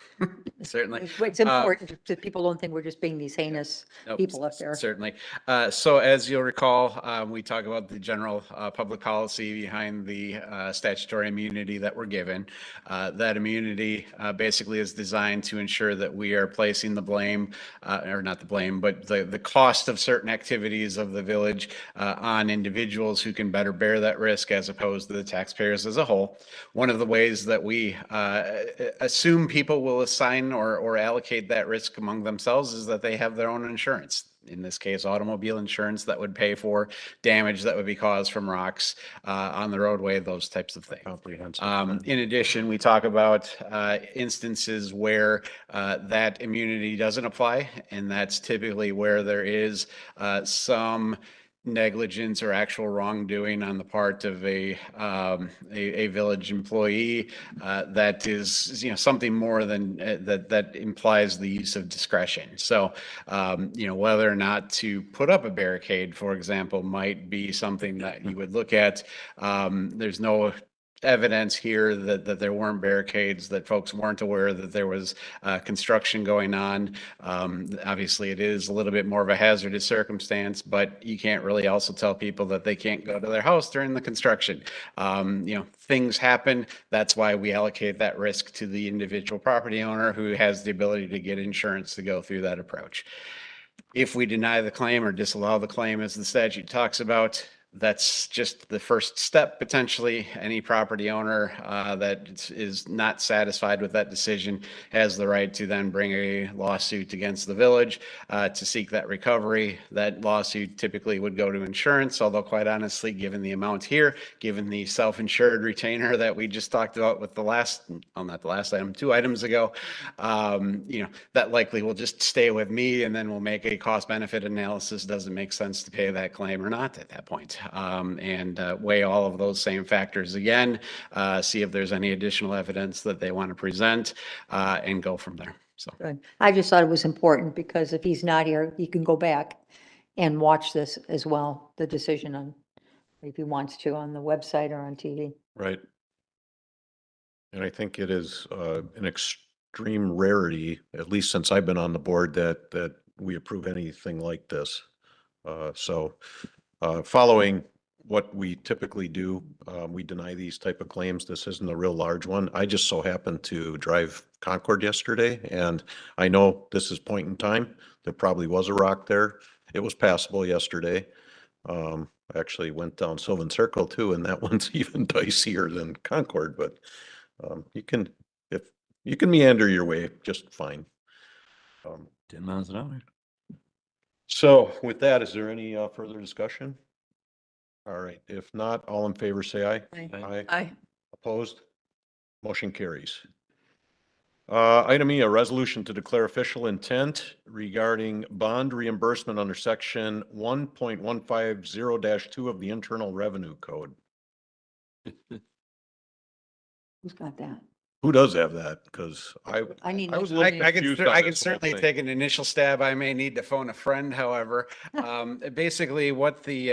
Certainly. It's important that people don't think we're just being these heinous Nope, people up there. Certainly. So as you'll recall, we talk about the general public policy behind the statutory immunity that we're given. That immunity basically is designed to ensure that we are placing the blame, or not the blame, but the cost of certain activities of the village on individuals who can better bear that risk as opposed to the taxpayers as a whole. One of the ways that we assume people will assign or allocate that risk among themselves is that they have their own insurance. In this case, automobile insurance that would pay for damage that would be caused from rocks on the roadway, those types of things. Comprehensive. In addition, we talk about instances where that immunity doesn't apply, and that's typically where there is some negligence or actual wrongdoing on the part of a village employee that is, something more than that implies the use of discretion. So, whether or not to put up a barricade, for example, might be something that you would look at. There's no evidence here that there weren't barricades, that folks weren't aware that there was construction going on. Obviously, it is a little bit more of a hazardous circumstance, but you can't really also tell people that they can't go to their house during the construction. Things happen. That's why we allocate that risk to the individual property owner who has the ability to get insurance to go through that approach. If we deny the claim or disallow the claim, as the statute talks about, that's just the first step. Potentially, any property owner that is not satisfied with that decision has the right to then bring a lawsuit against the village to seek that recovery. That lawsuit typically would go to insurance, although quite honestly, given the amount here, given the self-insured retainer that we just talked about with the last, well, not the last item, 2 items ago, that likely will just stay with me, and then we'll make a cost-benefit analysis. Does it make sense to pay that claim or not at that point? And weigh all of those same factors again, see if there's any additional evidence that they want to present, and go from there. So Good. I just thought it was important because if he's not here, he can go back and watch this as well, the decision on, if he wants to, on the website or on TV. Right. And I think it is an extreme rarity, at least since I've been on the board, that we approve anything like this. Following what we typically do, we deny these type of claims. This isn't a real large one. I just so happened to drive Concord yesterday, and I know this is point in time. There probably was a rock there. It was passable yesterday. I actually went down Sylvan Circle too, and that one's even dicier than Concord, but you can meander your way just fine. 10 miles an hour. So with that, is there any further discussion? All right, if not, all in favor, say aye. Aye. Aye. Opposed? Motion carries. Item E, a resolution to declare official intent regarding bond reimbursement under section 1.150-2 of the Internal Revenue Code. Who's got that? Who does have that? Because I need. I was a next- little I can, confused on I can this whole certainly thing. take an initial stab. I may need to phone a friend, however. Basically, what the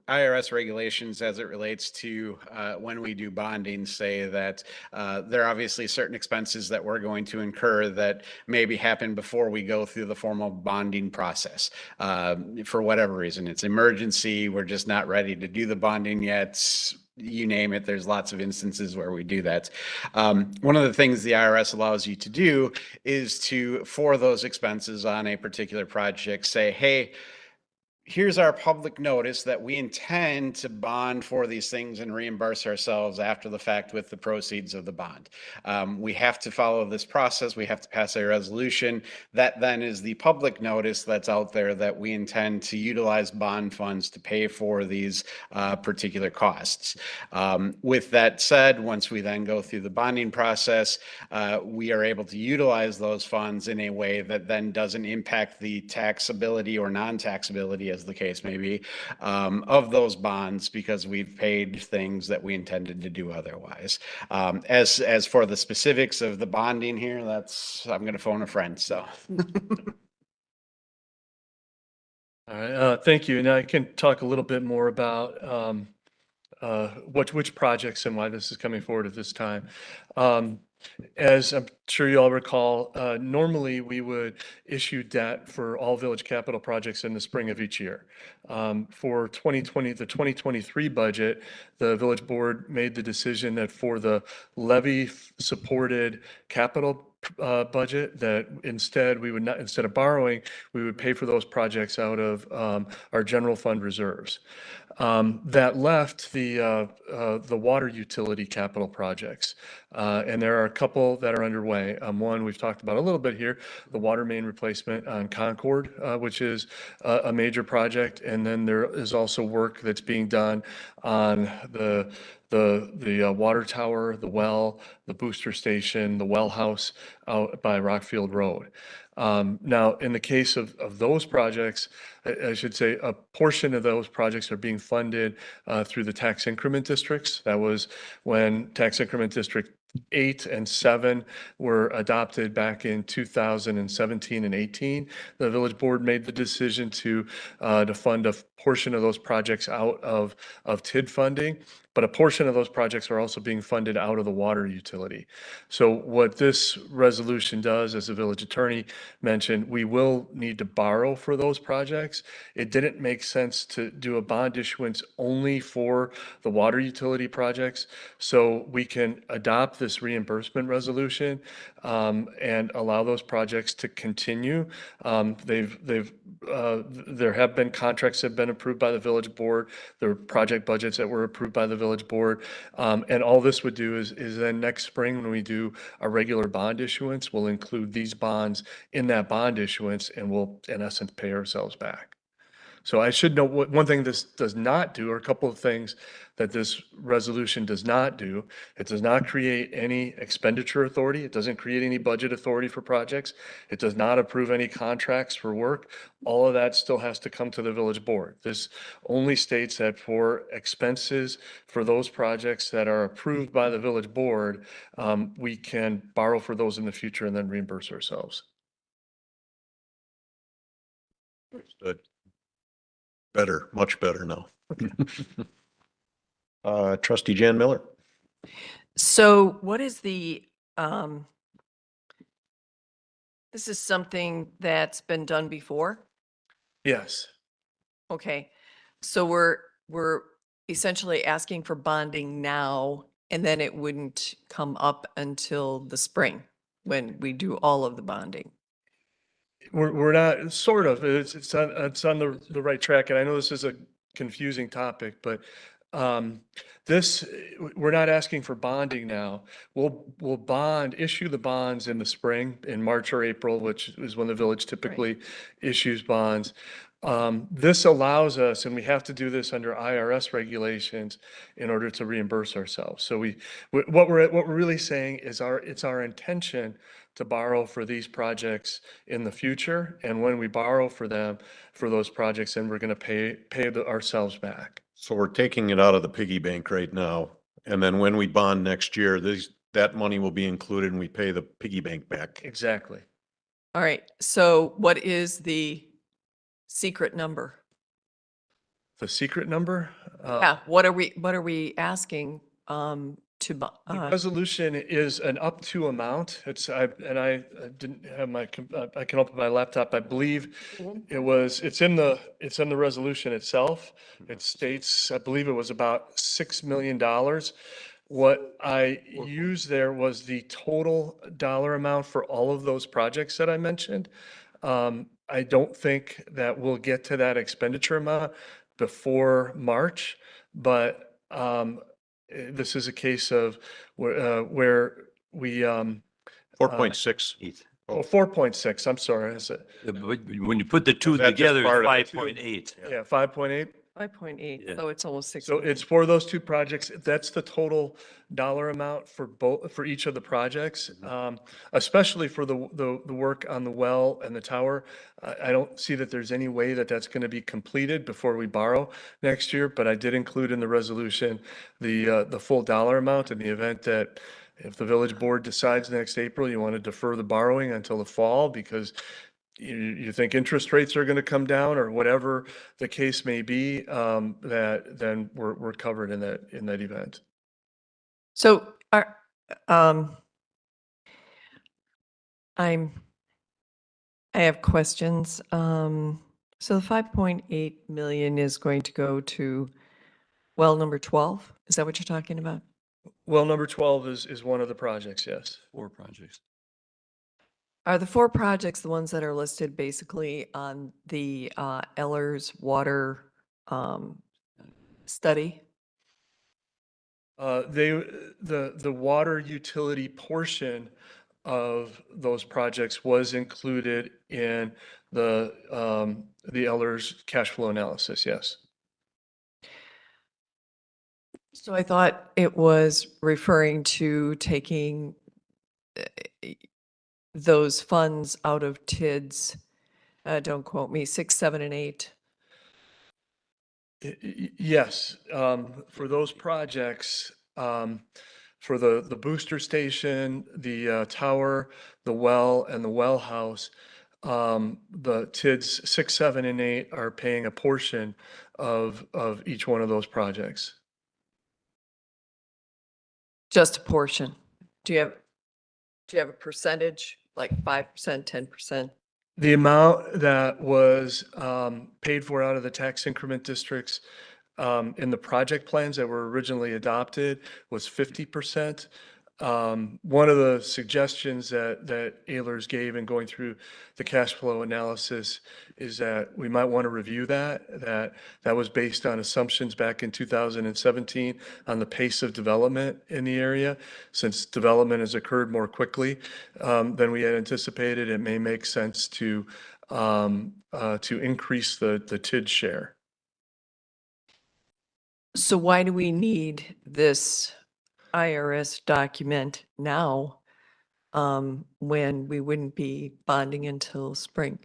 IRS regulations as it relates to when we do bonding say that there are obviously certain expenses that we're going to incur that maybe happen before we go through the formal bonding process. For whatever reason, it's emergency, we're just not ready to do the bonding yet. You name it, there's lots of instances where we do that. One of the things the IRS allows you to do is to, for those expenses on a particular project, say, hey, here's our public notice that we intend to bond for these things and reimburse ourselves after the fact with the proceeds of the bond. We have to follow this process. We have to pass a resolution. That then is the public notice that's out there that we intend to utilize bond funds to pay for these particular costs. With that said, once we then go through the bonding process, we are able to utilize those funds in a way that then doesn't impact the taxability or non-taxability, as the case may be, of those bonds, because we've paid things that we intended to do otherwise. As for the specifics of the bonding here, I'm going to phone a friend, so. All right, thank you. And I can talk a little bit more about which projects and why this is coming forward at this time. As I'm sure you all recall, normally we would issue debt for all village capital projects in the spring of each year. For the 2023 budget, the village board made the decision that for the levy-supported capital budget, that instead we would not, instead of borrowing, we would pay for those projects out of our general fund reserves. That left the water utility capital projects. And there are a couple that are underway. One we've talked about a little bit here, the water main replacement on Concord, which is a major project. And then there is also work that's being done on the water tower, the well, the booster station, the well house out by Rockfield Road. Now, in the case of those projects, I should say a portion of those projects are being funded through the tax increment districts. That was when tax increment district 8 and 7 were adopted back in 2017 and 18. The village board made the decision to fund a portion of those projects out of TID funding, but a portion of those projects are also being funded out of the water utility. So what this resolution does, as the village attorney mentioned, we will need to borrow for those projects. It didn't make sense to do a bond issuance only for the water utility projects. So we can adopt this reimbursement resolution and allow those projects to continue. There have been contracts that have been approved by the village board. There were project budgets that were approved by the village board. And all this would do is then next spring, when we do a regular bond issuance, we'll include these bonds in that bond issuance, and we'll, in essence, pay ourselves back. So I should note one thing this does not do, or a couple of things that this resolution does not do. It does not create any expenditure authority. It doesn't create any budget authority for projects. It does not approve any contracts for work. All of that still has to come to the village board. This only states that for expenses for those projects that are approved by the village board, we can borrow for those in the future and then reimburse ourselves. Understood. Better, much better now. Trustee Jan Miller. So what is the This is something that's been done before? Yes. Okay, so we're essentially asking for bonding now, and then it wouldn't come up until the spring when we do all of the bonding. We're not, sort of, it's on the right track, and I know this is a confusing topic, but this, we're not asking for bonding now. We'll issue the bonds in the spring, in March or April, which is when the village typically issues bonds. This allows us, and we have to do this under IRS regulations in order to reimburse ourselves. So what we're really saying is it's our intention to borrow for these projects in the future. And when we borrow for them, for those projects, then we're going to pay ourselves back. So we're taking it out of the piggy bank right now. And then when we bond next year, that money will be included and we pay the piggy bank back. Exactly. All right, so what is the secret number? The secret number? Yeah, what are we asking to The resolution is an up to amount. I didn't have I can open my laptop. I believe it's in the resolution itself. It states, I believe it was about $6 million. What I used there was the total dollar amount for all of those projects that I mentioned. I don't think that we'll get to that expenditure amount before March, but this is a case of where we 4.6. 4.6, I'm sorry. Is it? But when you put the two That just together, part it's of it? 5.8. Yeah, 5.8. 5.8, Yeah. so it's almost 6 So million. it's for those two projects. That's the total dollar amount for each of the projects. Especially for the work on the well and the tower. I don't see that there's any way that that's going to be completed before we borrow next year, but I did include in the resolution the full dollar amount in the event that if the village board decides next April, you want to defer the borrowing until the fall because you think interest rates are going to come down or whatever the case may be, then we're covered in that event. So I have questions. So the 5.8 million is going to go to well number 12? Is that what you're talking about? Well, number 12 is one of the projects, yes. 4 projects. Are the 4 projects the ones that are listed basically on the Ellers water study? The water utility portion of those projects was included in the Ellers cash flow analysis, yes. So I thought it was referring to taking those funds out of TIDS, don't quote me, 6, 7, and 8. Yes, for those projects, for the booster station, the tower, the well, and the well house, the TIDS 6, 7, and 8 are paying a portion of each one of those projects. Just a portion. Do you have a percentage, like 5%, 10%? The amount that was paid for out of the tax increment districts in the project plans that were originally adopted was 50%. One of the suggestions that Ehlers gave in going through the cash flow analysis is that we might want to review that was based on assumptions back in 2017 on the pace of development in the area. Since development has occurred more quickly than we had anticipated, it may make sense to increase the TID share. So why do we need this IRS document now when we wouldn't be bonding until spring?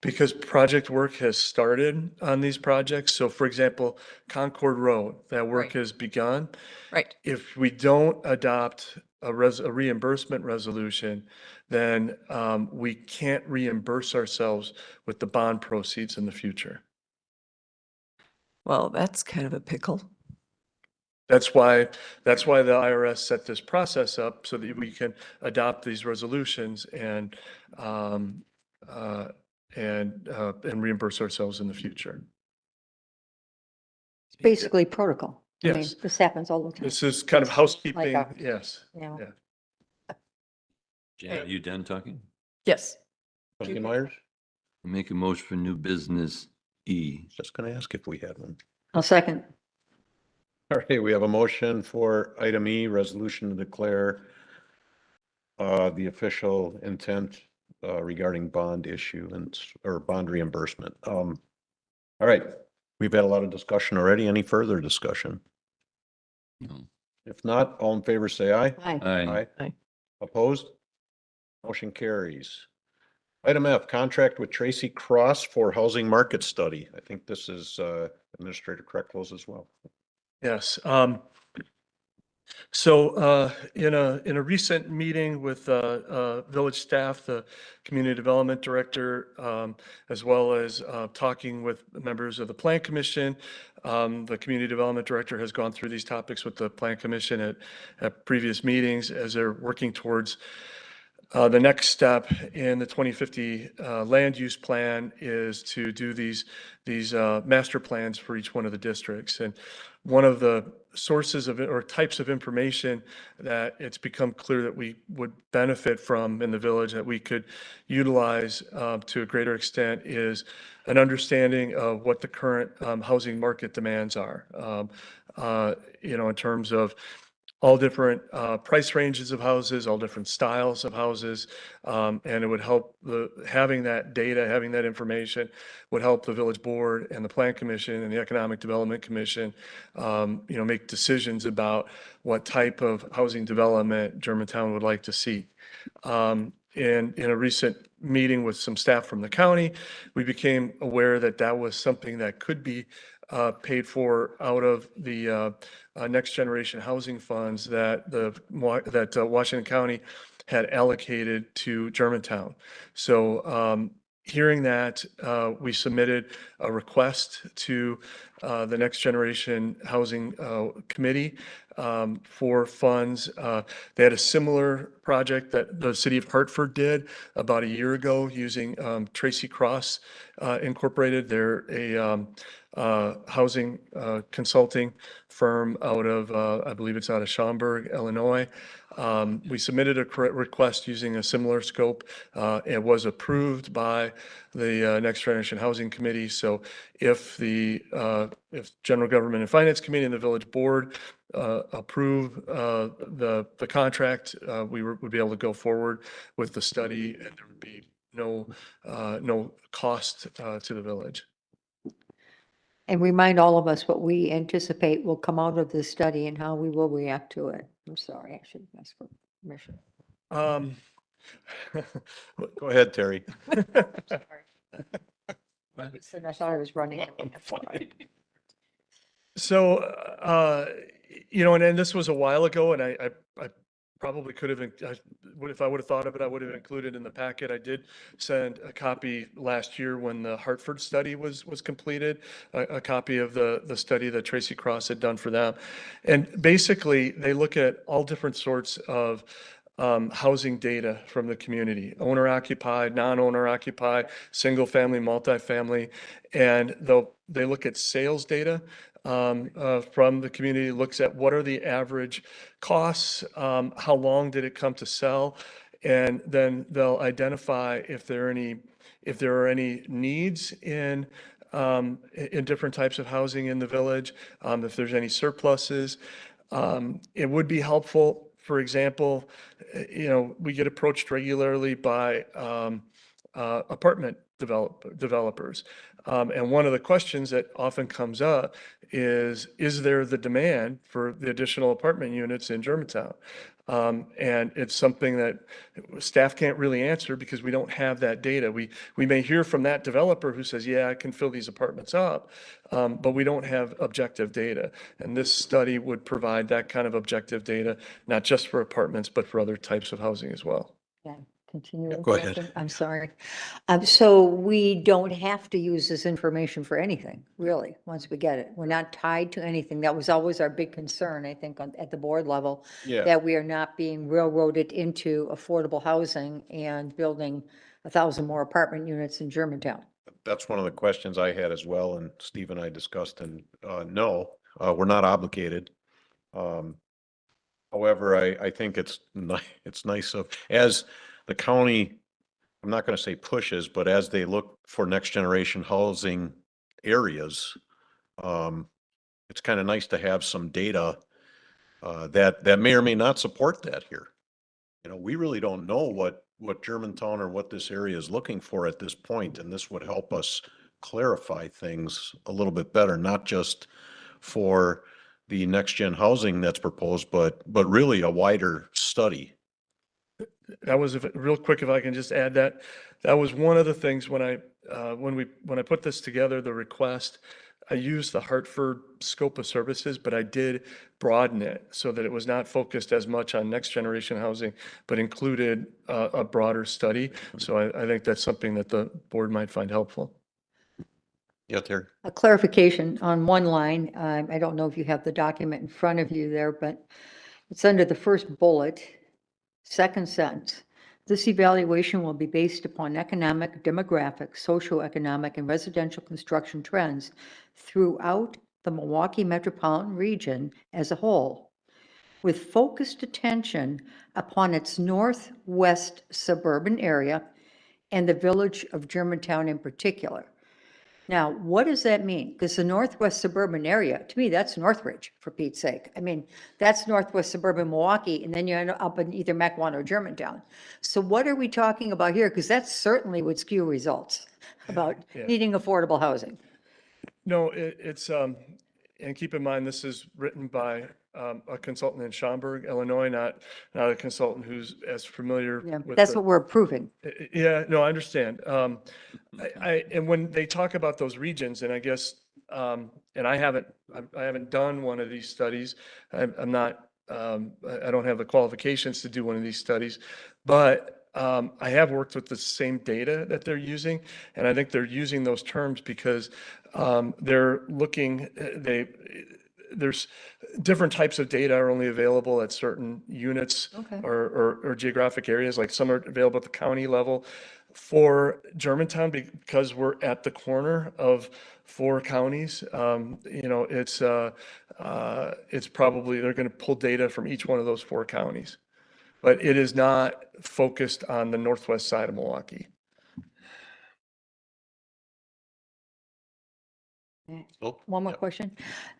Because project work has started on these projects. So for example, Concord Road, that work Right. has begun. Right. If we don't adopt a reimbursement resolution, then we can't reimburse ourselves with the bond proceeds in the future. Well, that's kind of a pickle. That's why the IRS set this process up so that we can adopt these resolutions and reimburse ourselves in the future. It's basically protocol. I mean, Yes. this happens all the time. This is kind of It's housekeeping, like yes. Yeah. Yeah. Jan, are you done talking? Yes. Trustee Myers? Make a motion for new business E. Just going to ask if we had one. I'll second. All right, we have a motion for item E, resolution to declare the official intent regarding bond issuance or bond reimbursement. All right, we've had a lot of discussion already. Any further discussion? No. If not, all in favor, say aye. Aye. Aye. Aye. Opposed? Motion carries. Item F, contract with Tracy Cross for housing market study. I think this is Administrator Kreckles as well. Yes. So in a recent meeting with village staff, the community development director, as well as talking with members of the Plan Commission, the community development director has gone through these topics with the Plan Commission at previous meetings as they're working towards the next step in the 2050 land use plan is to do these master plans for each one of the districts. And one of the sources of it or types of information that it's become clear that we would benefit from in the village that we could utilize to a greater extent is an understanding of what the current housing market demands are. In terms of all different price ranges of houses, all different styles of houses. And it would help having that data, having that information would help the village board and the Plan Commission and the Economic Development Commission, make decisions about what type of housing development Germantown would like to see. And in a recent meeting with some staff from the county, we became aware that that was something that could be paid for out of the next generation housing funds that Washington County had allocated to Germantown. So hearing that, we submitted a request to the Next Generation Housing Committee for funds. They had a similar project that the city of Hartford did about a year ago using Tracy Cross Incorporated. They're a housing consulting firm out of, I believe it's out of Schaumburg, Illinois. We submitted a request using a similar scope. It was approved by the Next Generation Housing Committee. So if General Government and Finance Committee and the Village Board approve the contract, we would be able to go forward with the study, and there would be no cost to the village. And remind all of us what we anticipate will come out of this study and how we will react to it. I'm sorry, I should ask for permission. Go ahead, Terry. So I thought I was running. So, and this was a while ago, and I probably could have, if I would have thought of it, I would have included in the packet. I did send a copy last year when the Hartford study was completed, a copy of the study that Tracy Cross had done for them. And basically, they look at all different sorts of housing data from the community, owner occupied, non-owner occupied, single family, multifamily, and they look at sales data from the community, looks at what are the average costs, how long did it come to sell, and then they'll identify if there are any needs in different types of housing in the village, if there's any surpluses. It would be helpful. For example, we get approached regularly by apartment developers. And one of the questions that often comes up is there the demand for the additional apartment units in Germantown? And it's something that staff can't really answer because we don't have that data. We may hear from that developer who says, yeah, I can fill these apartments up, but we don't have objective data. And this study would provide that kind of objective data, not just for apartments, but for other types of housing as well. Okay. continuing go ahead. question? I'm sorry. So we don't have to use this information for anything, really, once we get it. We're not tied to anything. That was always our big concern, I think, at the board level, Yeah. that we are not being railroaded into affordable housing and building 1,000 more apartment units in Germantown. That's one of the questions I had as well, and Steve and I discussed, and no, we're not obligated. However, I think it's nice of, as the county, I'm not going to say pushes, but as they look for next generation housing areas, it's kind of nice to have some data that may or may not support that here. You know, we really don't know what Germantown or what this area is looking for at this point, and this would help us clarify things a little bit better, not just for the next gen housing that's proposed, but really a wider study. That was, real quick, if I can just add that, that was one of the things when I put this together, the request, I used the Hartford scope of services, but I did broaden it so that it was not focused as much on next generation housing, but included a broader study. So I think that's something that the board might find helpful. Yeah, Terry. A clarification on one line. I don't know if you have the document in front of you there, but it's under the first bullet, second sentence. This evaluation will be based upon economic, demographic, socioeconomic, and residential construction trends throughout the Milwaukee metropolitan region as a whole, with focused attention upon its northwest suburban area and the village of Germantown in particular. Now, what does that mean? Because the northwest suburban area, to me, that's Northridge, for Pete's sake. I mean, that's northwest suburban Milwaukee, and then you end up in either Mequon or Germantown. So what are we talking about here? Because that certainly would skew results about Yeah. needing affordable housing. No, it's, and keep in mind, this is written by a consultant in Schaumburg, Illinois, not a consultant who's as familiar Yeah, with. that's the- what we're approving. Yeah, no, I understand. And when they talk about those regions, and I guess, and I haven't done one of these studies. I'm not, I don't have the qualifications to do one of these studies, but I have worked with the same data that they're using, and I think they're using those terms because they're looking, there's different types of data are only available at certain units Okay. or geographic areas, like some are available at the county level. For Germantown, because we're at the corner of 4 counties, it's probably, they're going to pull data from each one of those 4 counties. But it is not focused on the northwest side of Milwaukee. One more question.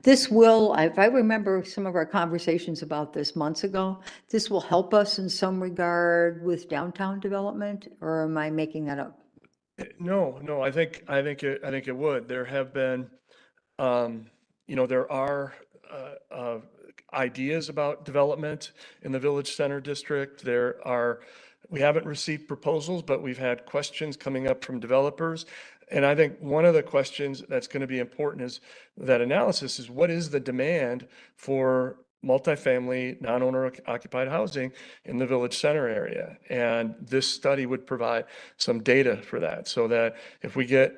This will, if I remember some of our conversations about this months ago, this will help us in some regard with downtown development, or am I making that up? No, I think it would. There have been, there are ideas about development in the Village Center District. We haven't received proposals, but we've had questions coming up from developers. And I think one of the questions that's going to be important is that analysis is, what is the demand for multifamily, non-owner occupied housing in the Village Center area? And this study would provide some data for that, so that if we get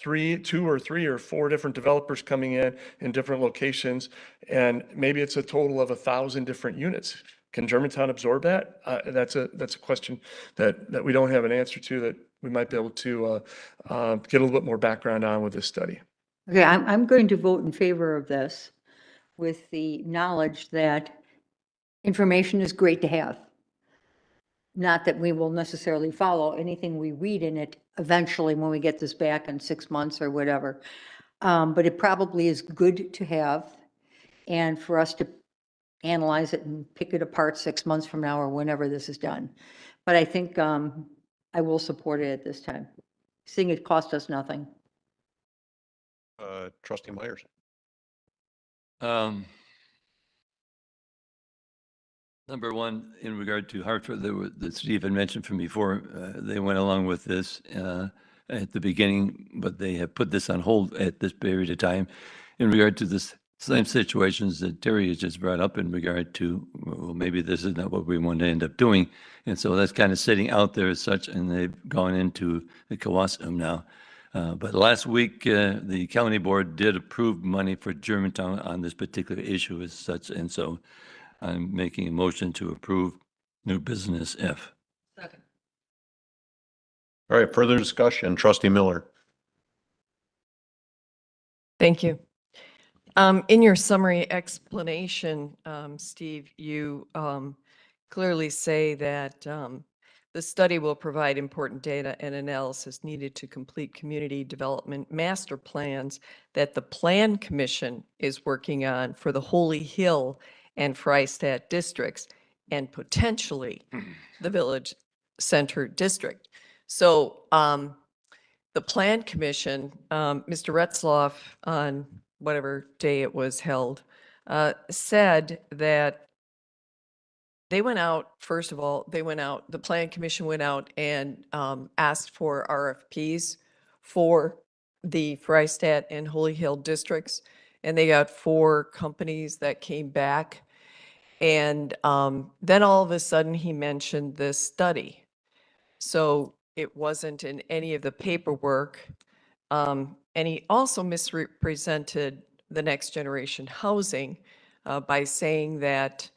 2 or 3 or 4 different developers coming in different locations, and maybe it's a total of 1,000 different units, can Germantown absorb that? That's a question that we don't have an answer to, that we might be able to get a little bit more background on with this study. Okay, I'm going to vote in favor of this with the knowledge that information is great to have. Not that we will necessarily follow anything we read in it eventually when we get this back in 6 months or whatever. But it probably is good to have, and for us to analyze it and pick it apart 6 months from now or whenever this is done. But I think I will support it at this time, seeing it cost us nothing. Trustee Myers. Number one, in regard to Hartford, that Steve had mentioned from before, they went along with this at the beginning, but they have put this on hold at this period of time. In regard to this same situations that Terry has just brought up in regard to, well, maybe this is not what we want to end up doing. And so that's kind of sitting out there as such, and they've gone into the Kawasam now. But last week, the county board did approve money for Germantown on this particular issue as such. And so I'm making a motion to approve new business F. Second. All right, further discussion, trustee Miller. Thank you. In your summary explanation, Steve, you clearly say that the study will provide important data and analysis needed to complete community development master plans that the Plan Commission is working on for the Holy Hill and Freistadt districts and potentially the Village Center district. So the Plan Commission, Mr. Retzloff, on whatever day it was held, said that they went out, first of all, the Plan Commission went out and asked for RFPs for the Freistadt and Holy Hill districts, and they got 4 companies that came back. And then all of a sudden, he mentioned this study. So it wasn't in any of the paperwork. And he also misrepresented the Next Generation Housing by saying that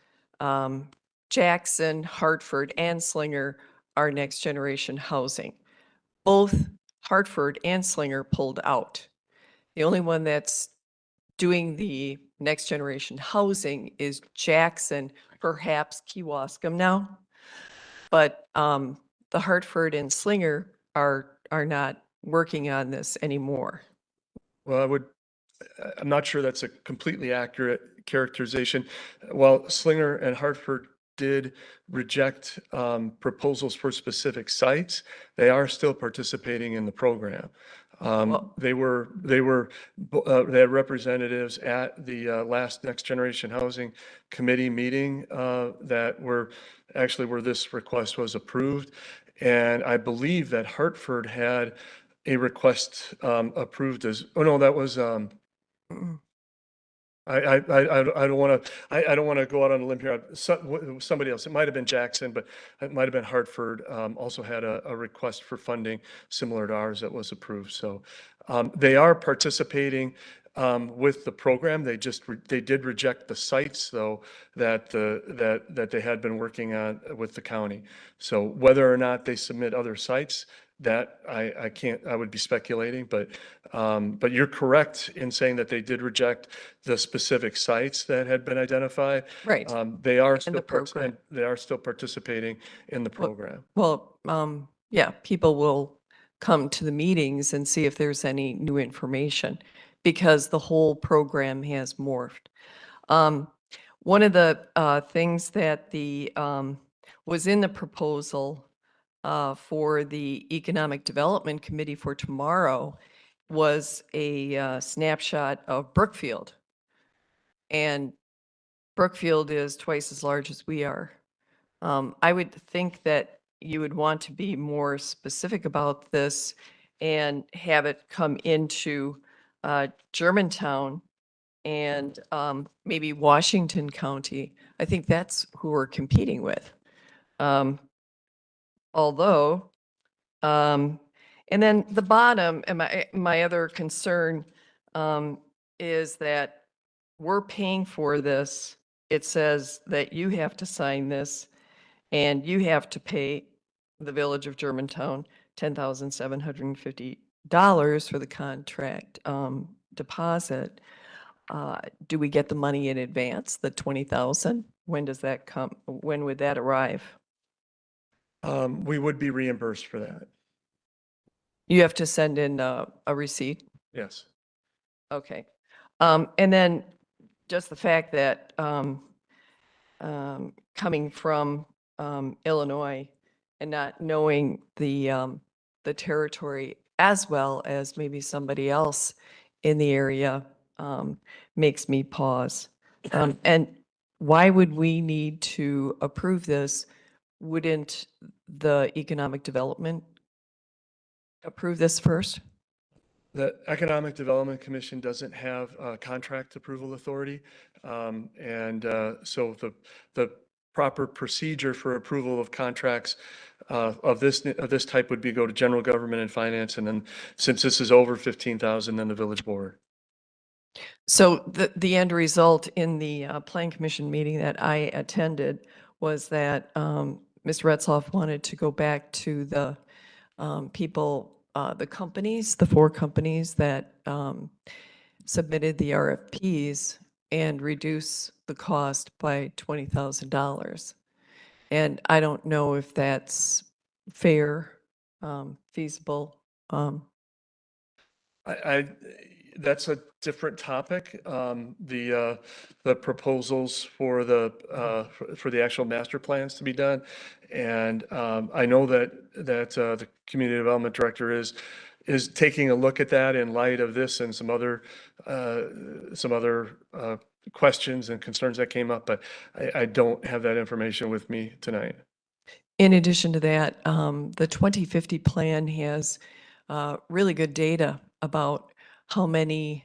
Jackson, Hartford, and Slinger are Next Generation Housing. Both Hartford and Slinger pulled out. The only one that's doing the Next Generation Housing is Jackson, perhaps Kewaskum now. But the Hartford and Slinger are not working on this anymore. Well, I'm not sure that's a completely accurate characterization. While Slinger and Hartford did reject proposals for specific sites, they are still participating in the program. They had representatives at the last Next Generation Housing Committee meeting that were actually where this request was approved. And I believe that Hartford had a request approved as, oh no, that was, I don't want to go out on a limb here. Somebody else, it might have been Jackson, but it might have been Hartford, also had a request for funding similar to ours that was approved. So they are participating with the program. They did reject the sites though that they had been working on with the county. So whether or not they submit other sites, that I would be speculating, but you're correct in saying that they did reject the specific sites that had been identified. Right. They are In still the program. they are still participating in the program. Well, yeah, people will come to the meetings and see if there's any new information because the whole program has morphed. One of the things that was in the proposal for the Economic Development Committee for tomorrow was a snapshot of Brookfield. And Brookfield is twice as large as we are. I would think that you would want to be more specific about this and have it come into Germantown and maybe Washington County. I think that's who we're competing with. Although, and then the bottom, and my other concern is that we're paying for this. It says that you have to sign this and you have to pay the Village of Germantown $10,750 for the contract deposit. Do we get the money in advance, the 20,000? When does that come? When would that arrive? We would be reimbursed for that. You have to send in a receipt? Yes. Okay. And then just the fact that coming from Illinois and not knowing the territory as well as maybe somebody else in the area makes me pause. And why would we need to approve this? Wouldn't the economic development approve this first? The Economic Development Commission doesn't have contract approval authority. So the proper procedure for approval of contracts of this type would be go to general government and finance. And then since this is over 15,000, then the village board. So the end result in the Plan Commission meeting that I attended was that Mr. Retzloff wanted to go back to the people, the companies, the 4 companies that submitted the RFPs and reduce the cost by $20,000. And I don't know if that's fair, feasible. That's a different topic. The proposals for the actual master plans to be done. And I know that the community development director is taking a look at that in light of this and some other questions and concerns that came up, but I don't have that information with me tonight. In addition to that, the 2050 plan has really good data about how many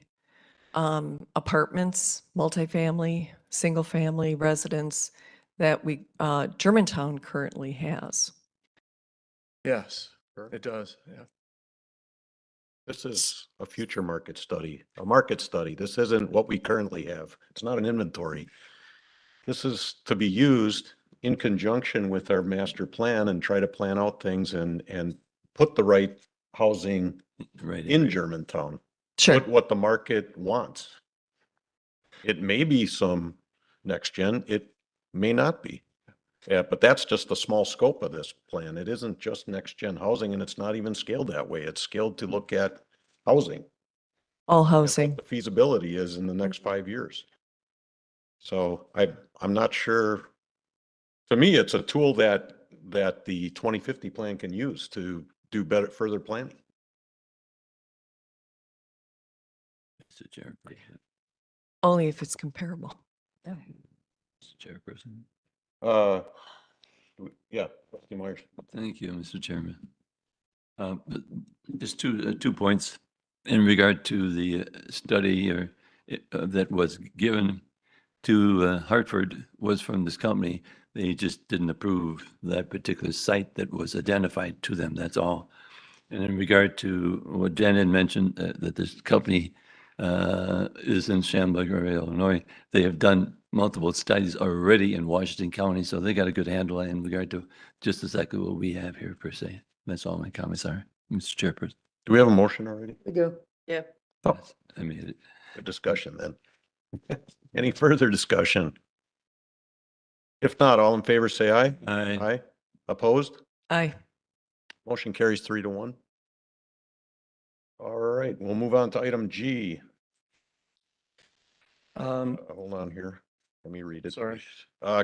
apartments, multifamily, single-family residents that Germantown currently has. Yes, it does. Yeah. This is a future market study, a market study. This isn't what we currently have. It's not an inventory. This is to be used in conjunction with our master plan and try to plan out things and put the right housing Right. in Germantown. Sure. What the market wants. It may be some next gen, it may not be. Yeah, but that's just the small scope of this plan. It isn't just next gen housing, and it's not even scaled that way. It's scaled to look at housing. All and what housing. The feasibility is in the next 5 years. So I'm not sure. To me, it's a tool that the 2050 plan can use to do better, further planning. Mr. Chairperson. Only if it's comparable. Mr. Chairperson. Yeah, trustee Myers. Thank you, Mr. Chairman. But just two points in regard to the study that was given to Hartford was from this company. They just didn't approve that particular site that was identified to them. That's all. And in regard to what Jen had mentioned, that this company is in Schaumburg, Illinois, they have done multiple studies already in Washington County, so they got a good handle in regard to just exactly what we have here per se. That's all my comments are, Mr. Chairperson. Do we have a motion already? We do. Yeah. Oh, I made it. good discussion then. Any further discussion? If not, all in favor, say aye. Aye. Aye. Opposed? Aye. Motion carries 3-1. All right, we'll move on to item G. Hold on here. Let me read it. Sorry.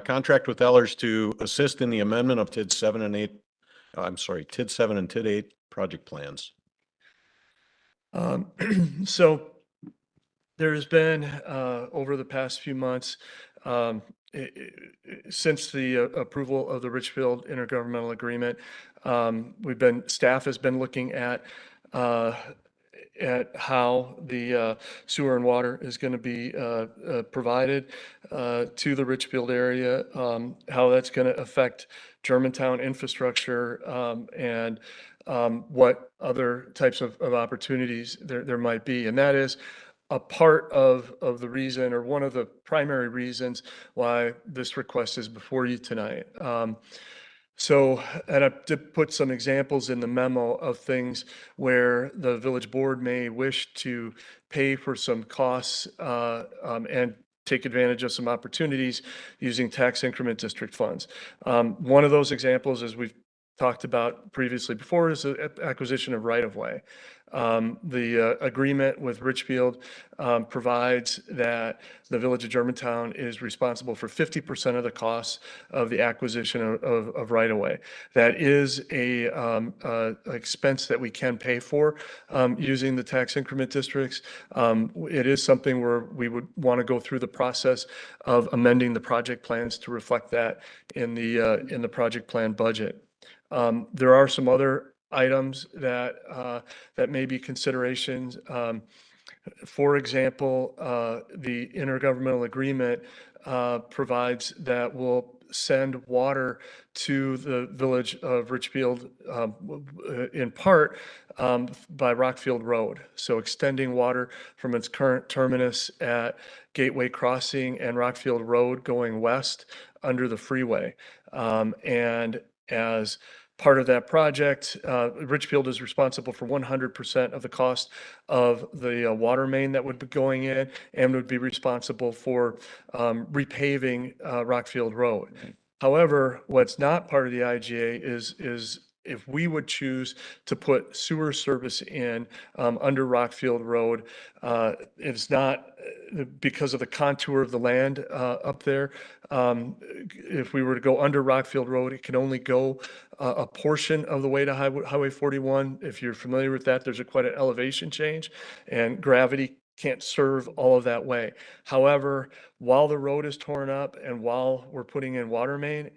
Contract with Ellers to assist in the amendment of TID 7 and 8. TID 7 and TID 8 project plans. So there has been, over the past few months, since the approval of the Richfield intergovernmental agreement, staff has been looking at how the sewer and water is going to be provided to the Richfield area, how that's going to affect Germantown infrastructure, and what other types of opportunities there might be. And that is a part of the reason, or one of the primary reasons why this request is before you tonight. And I did put some examples in the memo of things where the village board may wish to pay for some costs and take advantage of some opportunities using tax increment district funds. One of those examples, as we've talked about previously before, is the acquisition of right-of-way. The agreement with Richfield provides that the Village of Germantown is responsible for 50% of the costs of the acquisition of right-of-way. That is a expense that we can pay for using the tax increment districts. It is something where we would want to go through the process of amending the project plans to reflect that in the project plan budget. There are some other items that, that may be considerations. For example, the intergovernmental agreement provides that we'll send water to the village of Richfield in part by Rockfield Road. So extending water from its current terminus at Gateway Crossing and Rockfield Road going west under the freeway. And as part of that project, Richfield is responsible for 100% of the cost of the water main that would be going in and would be responsible for repaving Rockfield Road. However, what's not part of the IGA is if we would choose to put sewer service in under Rockfield Road, it's not because of the contour of the land up there. If we were to go under Rockfield Road, it can only go a portion of the way to Highway 41. If you're familiar with that, there's quite an elevation change, and gravity can't serve all of that way. However, while the road is torn up and while we're putting in water main,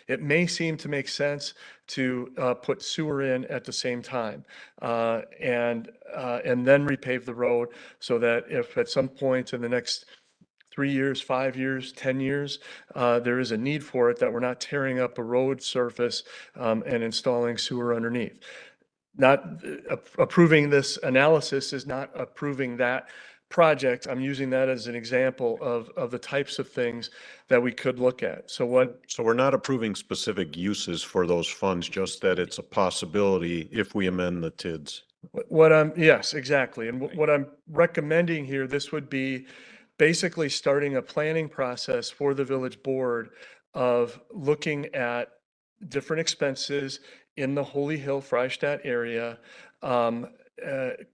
it may seem to make sense to put sewer in at the same time, and then repave the road so that if at some point in the next 3 years, 5 years, 10 years, there is a need for it, that we're not tearing up a road surface and installing sewer underneath. Not approving this analysis is not approving that project. I'm using that as an example of the types of things that we could look at. So we're not approving specific uses for those funds, just that it's a possibility if we amend the TIDs. Yes, exactly. And what I'm recommending here, this would be basically starting a planning process for the village board of looking at different expenses in the Holy Hill Freistadt area,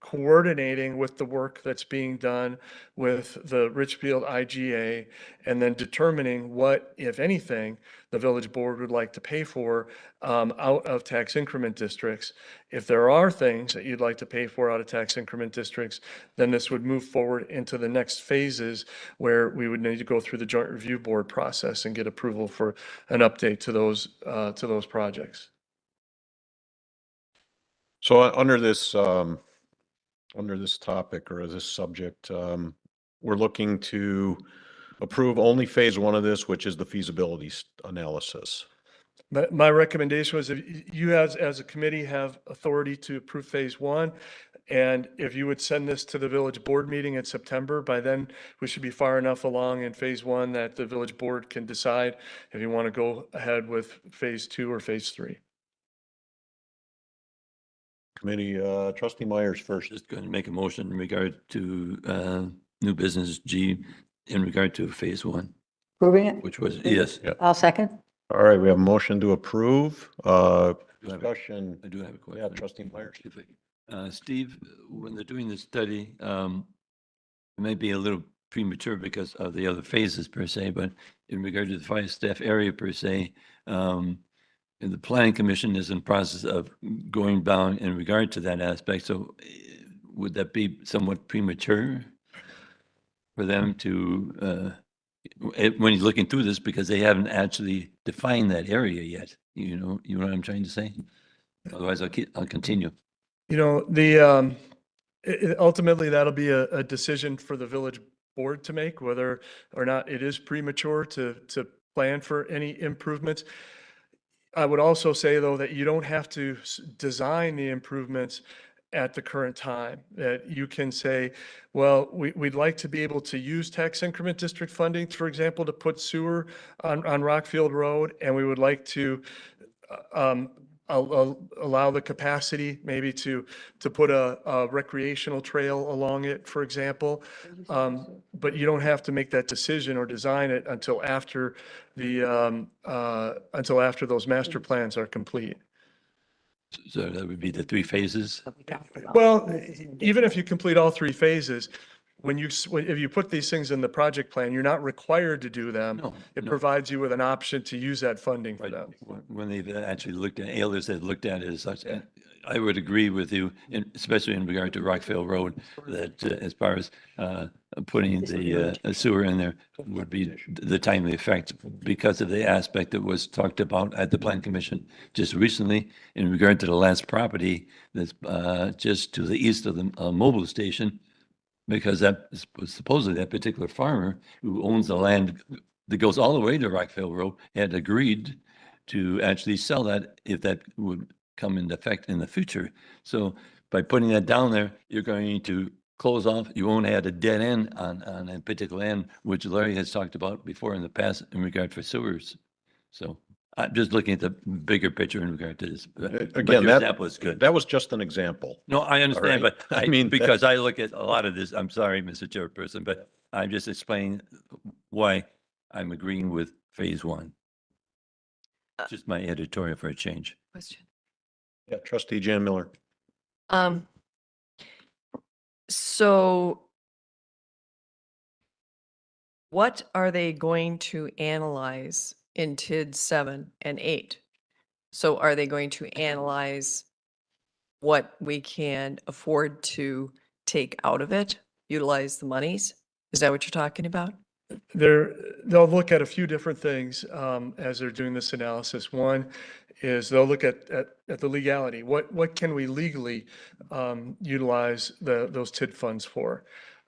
coordinating with the work that's being done with the Richfield IGA, and then determining what, if anything, the village board would like to pay for out of tax increment districts. If there are things that you'd like to pay for out of tax increment districts, then this would move forward into the next phases where we would need to go through the joint review board process and get approval for an update to those projects. So under this topic or this subject, we're looking to approve only phase one of this, which is the feasibility analysis. My recommendation was if you as a committee have authority to approve phase one, and if you would send this to the village board meeting in September, by then we should be far enough along in phase one that the village board can decide if you want to go ahead with phase two or phase three. Committee, Trustee Myers first. Just going to make a motion in regard to new business G in regard to phase one, Approving it? which was, yes. I'll second. All right, we have a motion to approve. Discussion. I do have a question. Yeah, Trustee Myers. Steve, when they're doing the study, it may be a little premature because of the other phases per se, but in regard to the fire staff area per se, and the planning commission is in process of going down in regard to that aspect. So would that be somewhat premature for them to, when you're looking through this, because they haven't actually defined that area yet? You know what I'm trying to say? Otherwise I'll continue. You know, ultimately that'll be a decision for the village board to make, whether or not it is premature to plan for any improvements. I would also say, though, that you don't have to design the improvements at the current time, that you can say, well, we'd like to be able to use tax increment district funding, for example, to put sewer on Rockfield Road, and we would like to allow the capacity maybe to put a recreational trail along it, for example. But you don't have to make that decision or design it until after those master plans are complete. So that would be the three phases? Well, even if you complete all three phases, if you put these things in the project plan, you're not required to do them. No, It no. provides you with an option to use that funding for Right. them. When they've actually looked at, Ayers had looked at it as such, I would agree with you, especially in regard to Rockville Road, that as far as putting the sewer in there would be the timely effect because of the aspect that was talked about at the Plan Commission just recently in regard to the last property that's just to the east of the mobile station, because that was supposedly that particular farmer who owns the land that goes all the way to Rockville Road had agreed to actually sell that if that would come into effect in the future. So by putting that down there, you're going to close off, you won't add a dead end on a particular end, which Larry has talked about before in the past in regard for sewers. So I'm just looking at the bigger picture in regard to this. But Again, your that example is good. that was just an example. No, I understand, right. but I I mean, mean, that- because I look at a lot of this, I'm sorry, Mr. Chairperson, but I'm just explaining why I'm agreeing with phase one. Just my editorial for a change. Question. Yeah, trustee Jan Miller. So what are they going to analyze in TID 7 and 8? So are they going to analyze what we can afford to take out of it, utilize the monies? Is that what you're talking about? They'll look at a few different things as they're doing this analysis. One is they'll look at the legality. What can we legally utilize those TID funds for?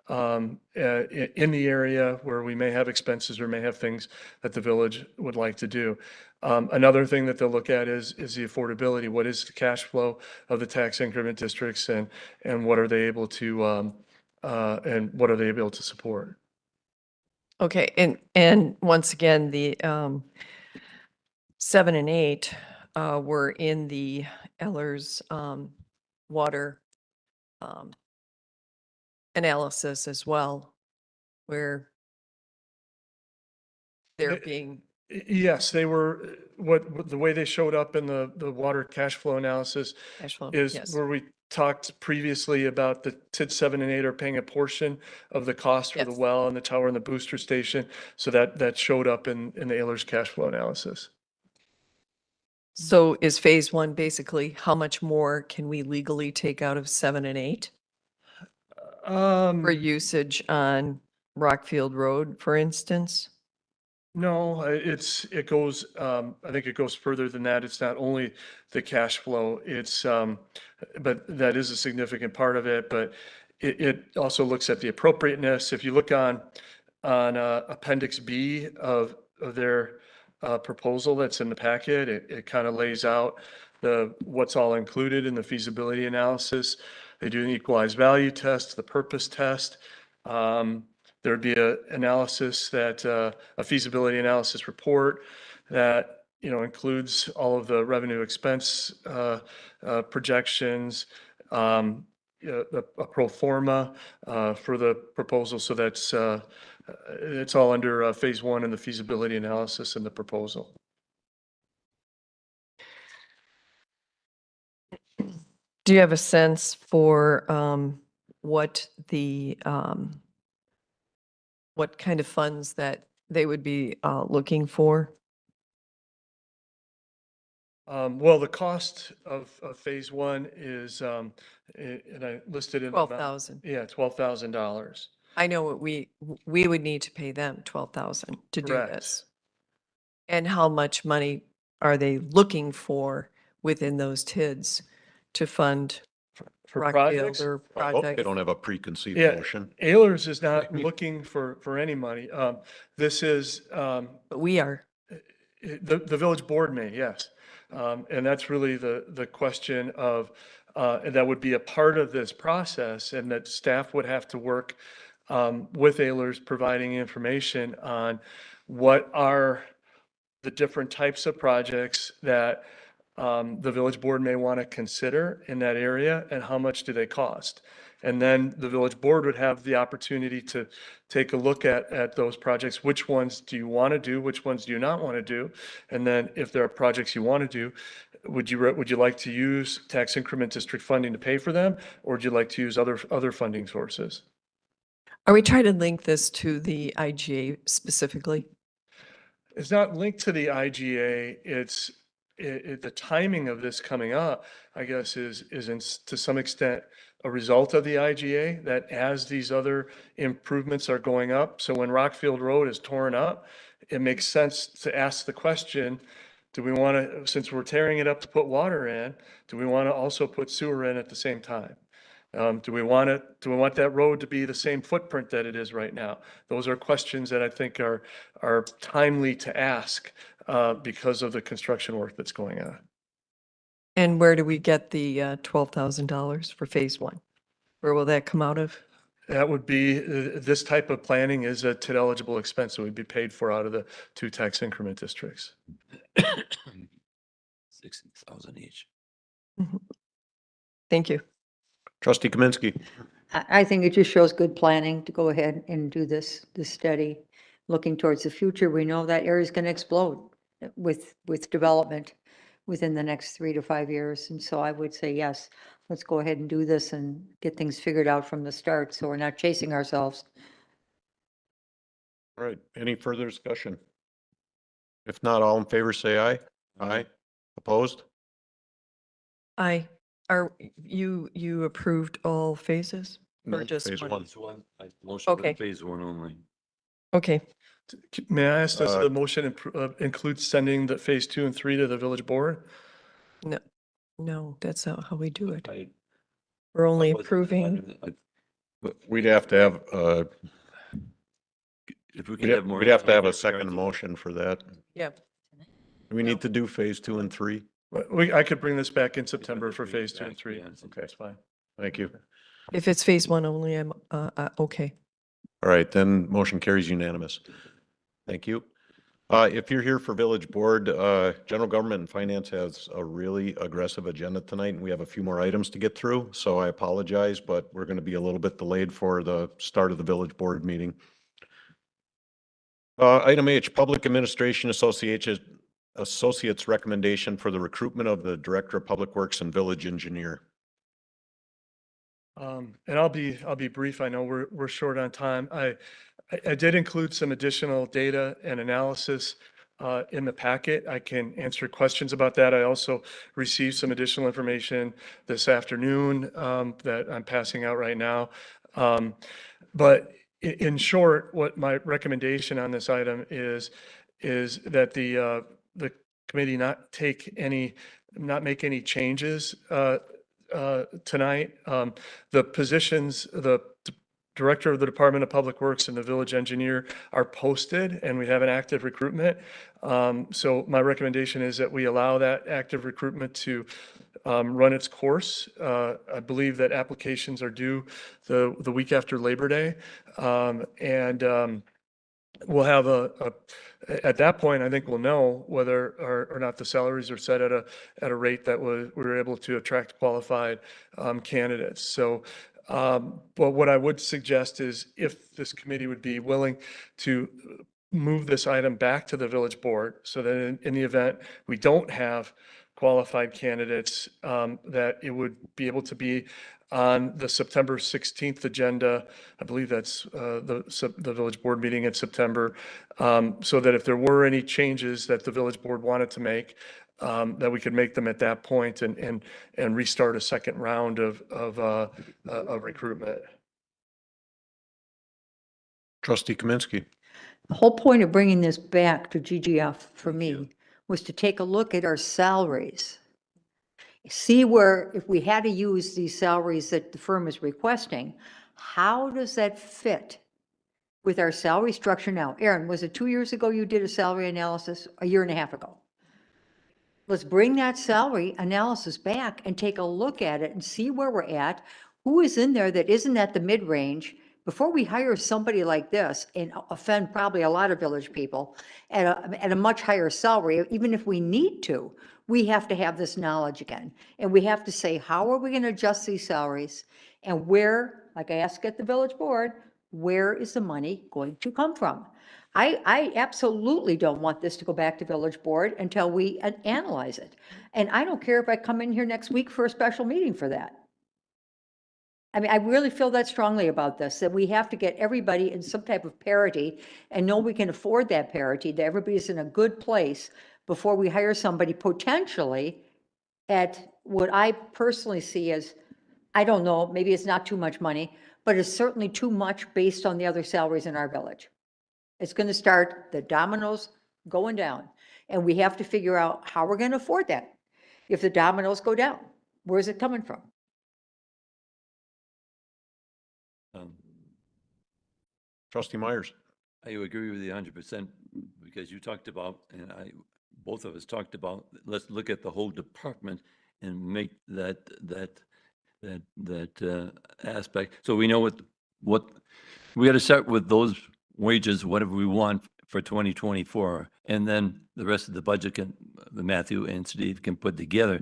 In the area where we may have expenses or may have things that the village would like to do. Another thing that they'll look at is the affordability. What is the cash flow of the tax increment districts and what are they able to support? Okay, and once again, the 7 and 8 were in the Ellers water analysis as well, where they're It- being, Yes, they were, the way they showed up in the water cash flow analysis cash flow, is yes. where we talked previously about the TID 7 and 8 are paying a portion of the cost for the Yes. well and the tower and the booster station. So that showed up in the Ayler's cash flow analysis. So is phase one basically how much more can we legally take out of 7 and 8 for usage on Rockfield Road, for instance? No, it goes, I think it goes further than that. It's not only the cash flow, but that is a significant part of it, but it also looks at the appropriateness. If you look on Appendix B of their proposal that's in the packet, it kind of lays out what's all included in the feasibility analysis. They do an equalized value test, the purpose test. There'd be a feasibility analysis report that, includes all of the revenue expense projections, a pro forma for the proposal. So it's all under phase one in the feasibility analysis and the proposal. Do you have a sense for what what kind of funds that they would be looking for? Well, the cost of phase one is, and I listed in. the amount- 12,000. Yeah, $12,000. I know what we would need to pay them 12,000 to do Correct. this. And how much money are they looking for within those TIDs to fund For Rockfield projects, or I hope they project? don't have a preconceived Yeah. notion. Ayler's is not looking for any money. This is, But we are. the village board may, yes. And that's really the question of, and that would be a part of this process and that staff would have to work with Ayler's providing information on what are the different types of projects that the village board may want to consider in that area and how much do they cost. And then the village board would have the opportunity to take a look at those projects. Which ones do you want to do? Which ones do you not want to do? And then if there are projects you want to do, would you like to use tax increment district funding to pay for them? Or would you like to use other funding sources? Are we trying to link this to the IGA specifically? It's not linked to the IGA. It's the timing of this coming up, I guess, to some extent a result of the IGA, that as these other improvements are going up, so when Rockfield Road is torn up, it makes sense to ask the question, do we want to, since we're tearing it up to put water in, do we want to also put sewer in at the same time? Do we want that road to be the same footprint that it is right now? Those are questions that I think are timely to ask because of the construction work that's going on. And where do we get the $12,000 for phase one? Where will that come out of? That would be, this type of planning is a TID eligible expense. It would be paid for out of the 2 tax increment districts. 60,000 each. Thank you. Trustee Kaminsky. I think it just shows good planning to go ahead and do this study. Looking towards the future, we know that area is going to explode with development within the next 3 to 5 years. And so I would say, yes, let's go ahead and do this and get things figured out from the start so we're not chasing ourselves. All right, any further discussion? If not, all in favor, say aye. Aye. Opposed? You approved all phases? Or No, just phase one? one. Motion Okay. for phase one only. Okay, May I ask, does Uh, the motion include sending the phase 2 and 3 to the village board? no, that's not how we do it. I- We're only I wasn't- approving. We'd have to have, If we we'd could have have more. we'd have to have a information second regarding- motion for that. Yeah. Do we need to do phase 2 and 3? I could bring this back in September for phase 2 and 3. Yeah, Okay, that's fine. Thank you. If it's phase one only, I'm okay. All right, then motion carries unanimous. Thank you. If you're here for village board, general government and finance has a really aggressive agenda tonight, and we have a few more items to get through. So I apologize, but we're going to be a little bit delayed for the start of the village board meeting. Item H, Public Administration Associates recommendation for the recruitment of the Director of Public Works and Village Engineer. And I'll be brief. I know we're short on time. I did include some additional data and analysis in the packet. I can answer questions about that. I also received some additional information this afternoon that I'm passing out right now. But in short, what my recommendation on this item is that the committee not make any changes tonight. The positions, the Director of the Department of Public Works and the village engineer are posted, and we have an active recruitment. So my recommendation is that we allow that active recruitment to run its course. I believe that applications are due the week after Labor Day. We'll have at that point, I think we'll know whether or not the salaries are set at a rate that we were able to attract qualified candidates. So, but what I would suggest is if this committee would be willing to move this item back to the village board so that in the event we don't have qualified candidates, that it would be able to be on the September 16th agenda. I believe that's the village board meeting in September, so that if there were any changes that the village board wanted to make, that we could make them at that point and restart a second round of recruitment. Trustee Kaminsky. The whole point of bringing this back to GGF for me was to take a look at our salaries. See where, if we had to use these salaries that the firm is requesting, how does that fit with our salary structure now? Aaron, was it 2 years ago you did a salary analysis? A year and a half ago? Let's bring that salary analysis back and take a look at it and see where we're at. Who is in there that isn't at the mid-range? Before we hire somebody like this and offend probably a lot of village people at a much higher salary, even if we need to, we have to have this knowledge again. And we have to say, how are we going to adjust these salaries? And where, like I asked at the village board, where is the money going to come from? I absolutely don't want this to go back to village board until we analyze it. And I don't care if I come in here next week for a special meeting for that. I mean, I really feel that strongly about this, that we have to get everybody in some type of parity and know we can afford that parity, that everybody's in a good place before we hire somebody potentially at what I personally see as, I don't know, maybe it's not too much money, but it's certainly too much based on the other salaries in our village. It's going to start the dominoes going down, and we have to figure out how we're going to afford that. If the dominoes go down, where's it coming from? Trustee Myers. I agree with you 100% because you talked about, and both of us talked about, let's look at the whole department and make that aspect. So we know what we got to start with those wages, whatever we want for 2024, and then the rest of the budget Matthew and Steve can put together.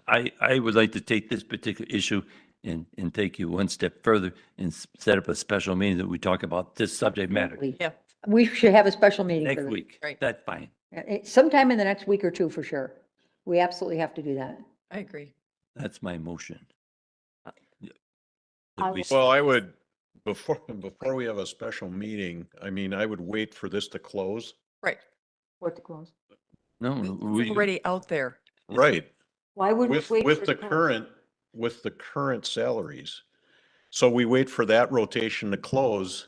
I would like to take this particular issue and take you one step further and set up a special meeting that we talk about this subject matter Yeah, We should have a special meeting. for next this. week. Right. That's fine. Sometime in the next week or two, for sure. We absolutely have to do that. I agree. That's my motion. Yeah. I That we will- s- Well, I would, before we have a special meeting, I mean, I would wait for this to close. Right. What to close? No, It's we, already out there. Right. Why would we With, wait? with for the it to close? current salaries. So we wait for that rotation to close.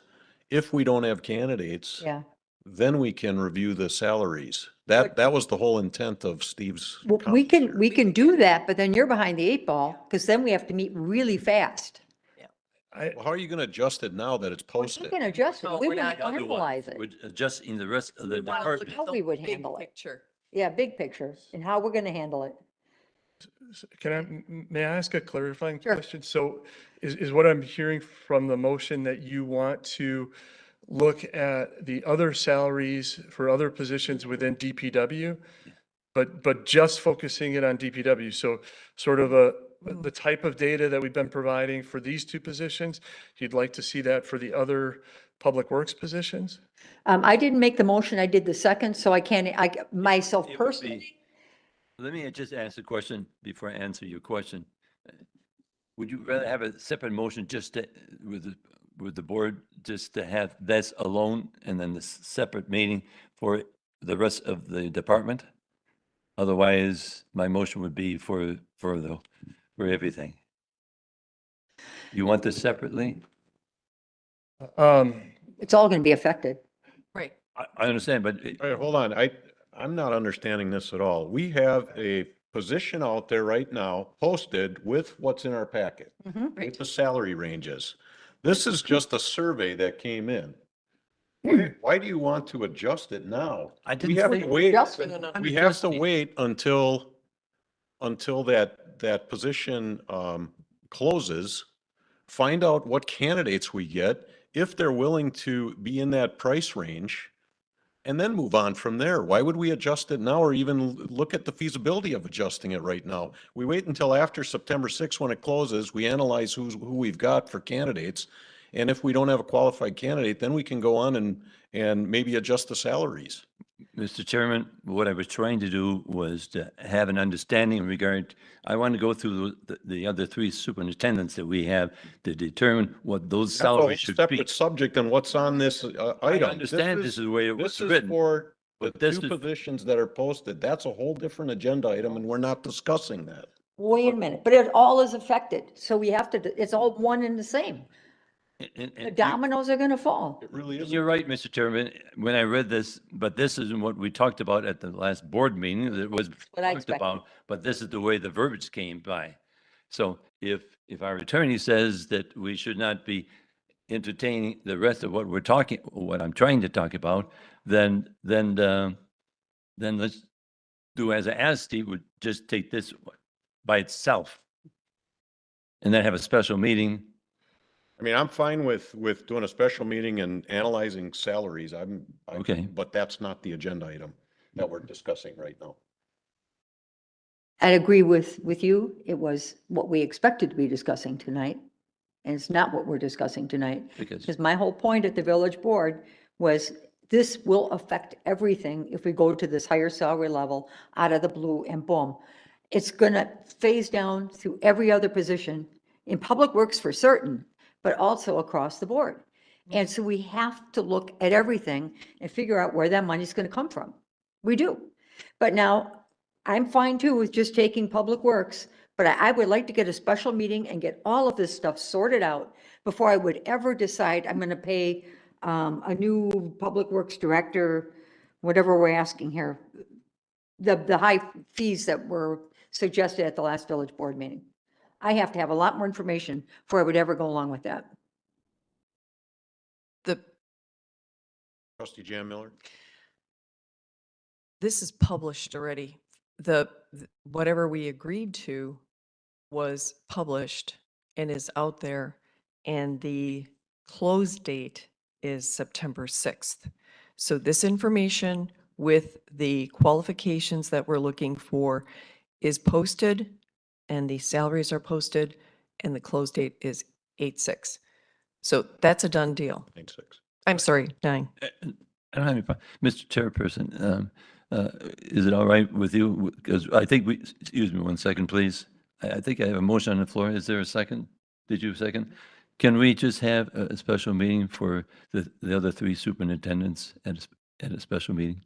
If we don't have candidates, Yeah. then we can review the salaries. That was the whole intent of Steve's. Well, comments here. we can do that, but then you're behind the 8 ball, because then we have to meet really fast. Well, how are you going to adjust it now that it's We're posted? not going to adjust it. No, We we're would not gonna do analyze it. we're adjusting the rest of the We wanna look department. at How the we would big handle it. picture. Yeah, big picture, and how we're going to handle it. May I ask a clarifying Sure. question? So is what I'm hearing from the motion that you want to look at the other salaries for other positions within DPW? But just focusing it on DPW, so sort of the type of data that we've been providing for these two positions, you'd like to see that for the other public works positions? I didn't make the motion, I did the second, so I can't, myself It would personally. be- Let me just ask a question before I answer your question. Would you rather have a separate motion just to, with the board, just to have this alone and then the separate meeting for the rest of the department? Otherwise, my motion would be for everything. You want this separately? It's all going to be affected. Right. I understand, but All right, hold on. I'm not understanding this at all. We have a position out there right now posted with what's in our packet, with the salary ranges. This is just a survey that came in. Why do you want to adjust it now? I We didn't have say. to wait, Just- we have to wait until that position closes, find out what candidates we get, if they're willing to be in that price range, and then move on from there. Why would we adjust it now or even look at the feasibility of adjusting it right now? We wait until after September 6th when it closes, we analyze who we've got for candidates. And if we don't have a qualified candidate, then we can go on and maybe adjust the salaries. Mr. Chairman, what I was trying to do was to have an understanding in regard, I want to go through the other three superintendents that we have to determine what those That's a whole salaries should be. separate subject on what's on this I item. understand this is the way it was This is written. for the but this two is- positions that are posted. That's a whole different agenda item and we're not discussing that. Wait a minute, but it all is affected, so we have to, it's all one and the same. And- The and dominoes are going to fall. It really is. You're right, Mr. Chairman, when I read this, but this isn't what we talked about at the last board meeting, that was What I talked expected. about, but this is the way the verbiage came by. So if our attorney says that we should not be entertaining the rest of what what I'm trying to talk about, then let's do as I asked Steve, would just take this by itself. And then have a special meeting. I mean, I'm fine with doing a special meeting and analyzing salaries. Okay. But that's not the agenda item that we're discussing right now. I agree with you. It was what we expected to be discussing tonight. And it's not what we're discussing tonight. Because Because my whole point at the village board was this will affect everything if we go to this higher salary level out of the blue and boom. It's going to phase down through every other position in public works for certain, but also across the board. And so we have to look at everything and figure out where that money's going to come from. We do. But now, I'm fine too with just taking Public Works, but I would like to get a special meeting and get all of this stuff sorted out before I would ever decide I'm gonna pay a new Public Works director, whatever we're asking here, the high fees that were suggested at the last village board meeting. I have to have a lot more information before I would ever go along with that. The, Trustee Jan Miller? this is published already. Whatever we agreed to was published and is out there, and the close date is September 6th. So this information with the qualifications that we're looking for is posted, and the salaries are posted, and the close date is 8/6. So that's a done deal. 8/6. I'm sorry, 9. I don't have any problem. Mr. Chairperson, is it all right with you? Because I think we, excuse me 1 second, please. I think I have a motion on the floor. Is there a second? Did you second? Can we just have a special meeting for the other 3 superintendents at a special meeting?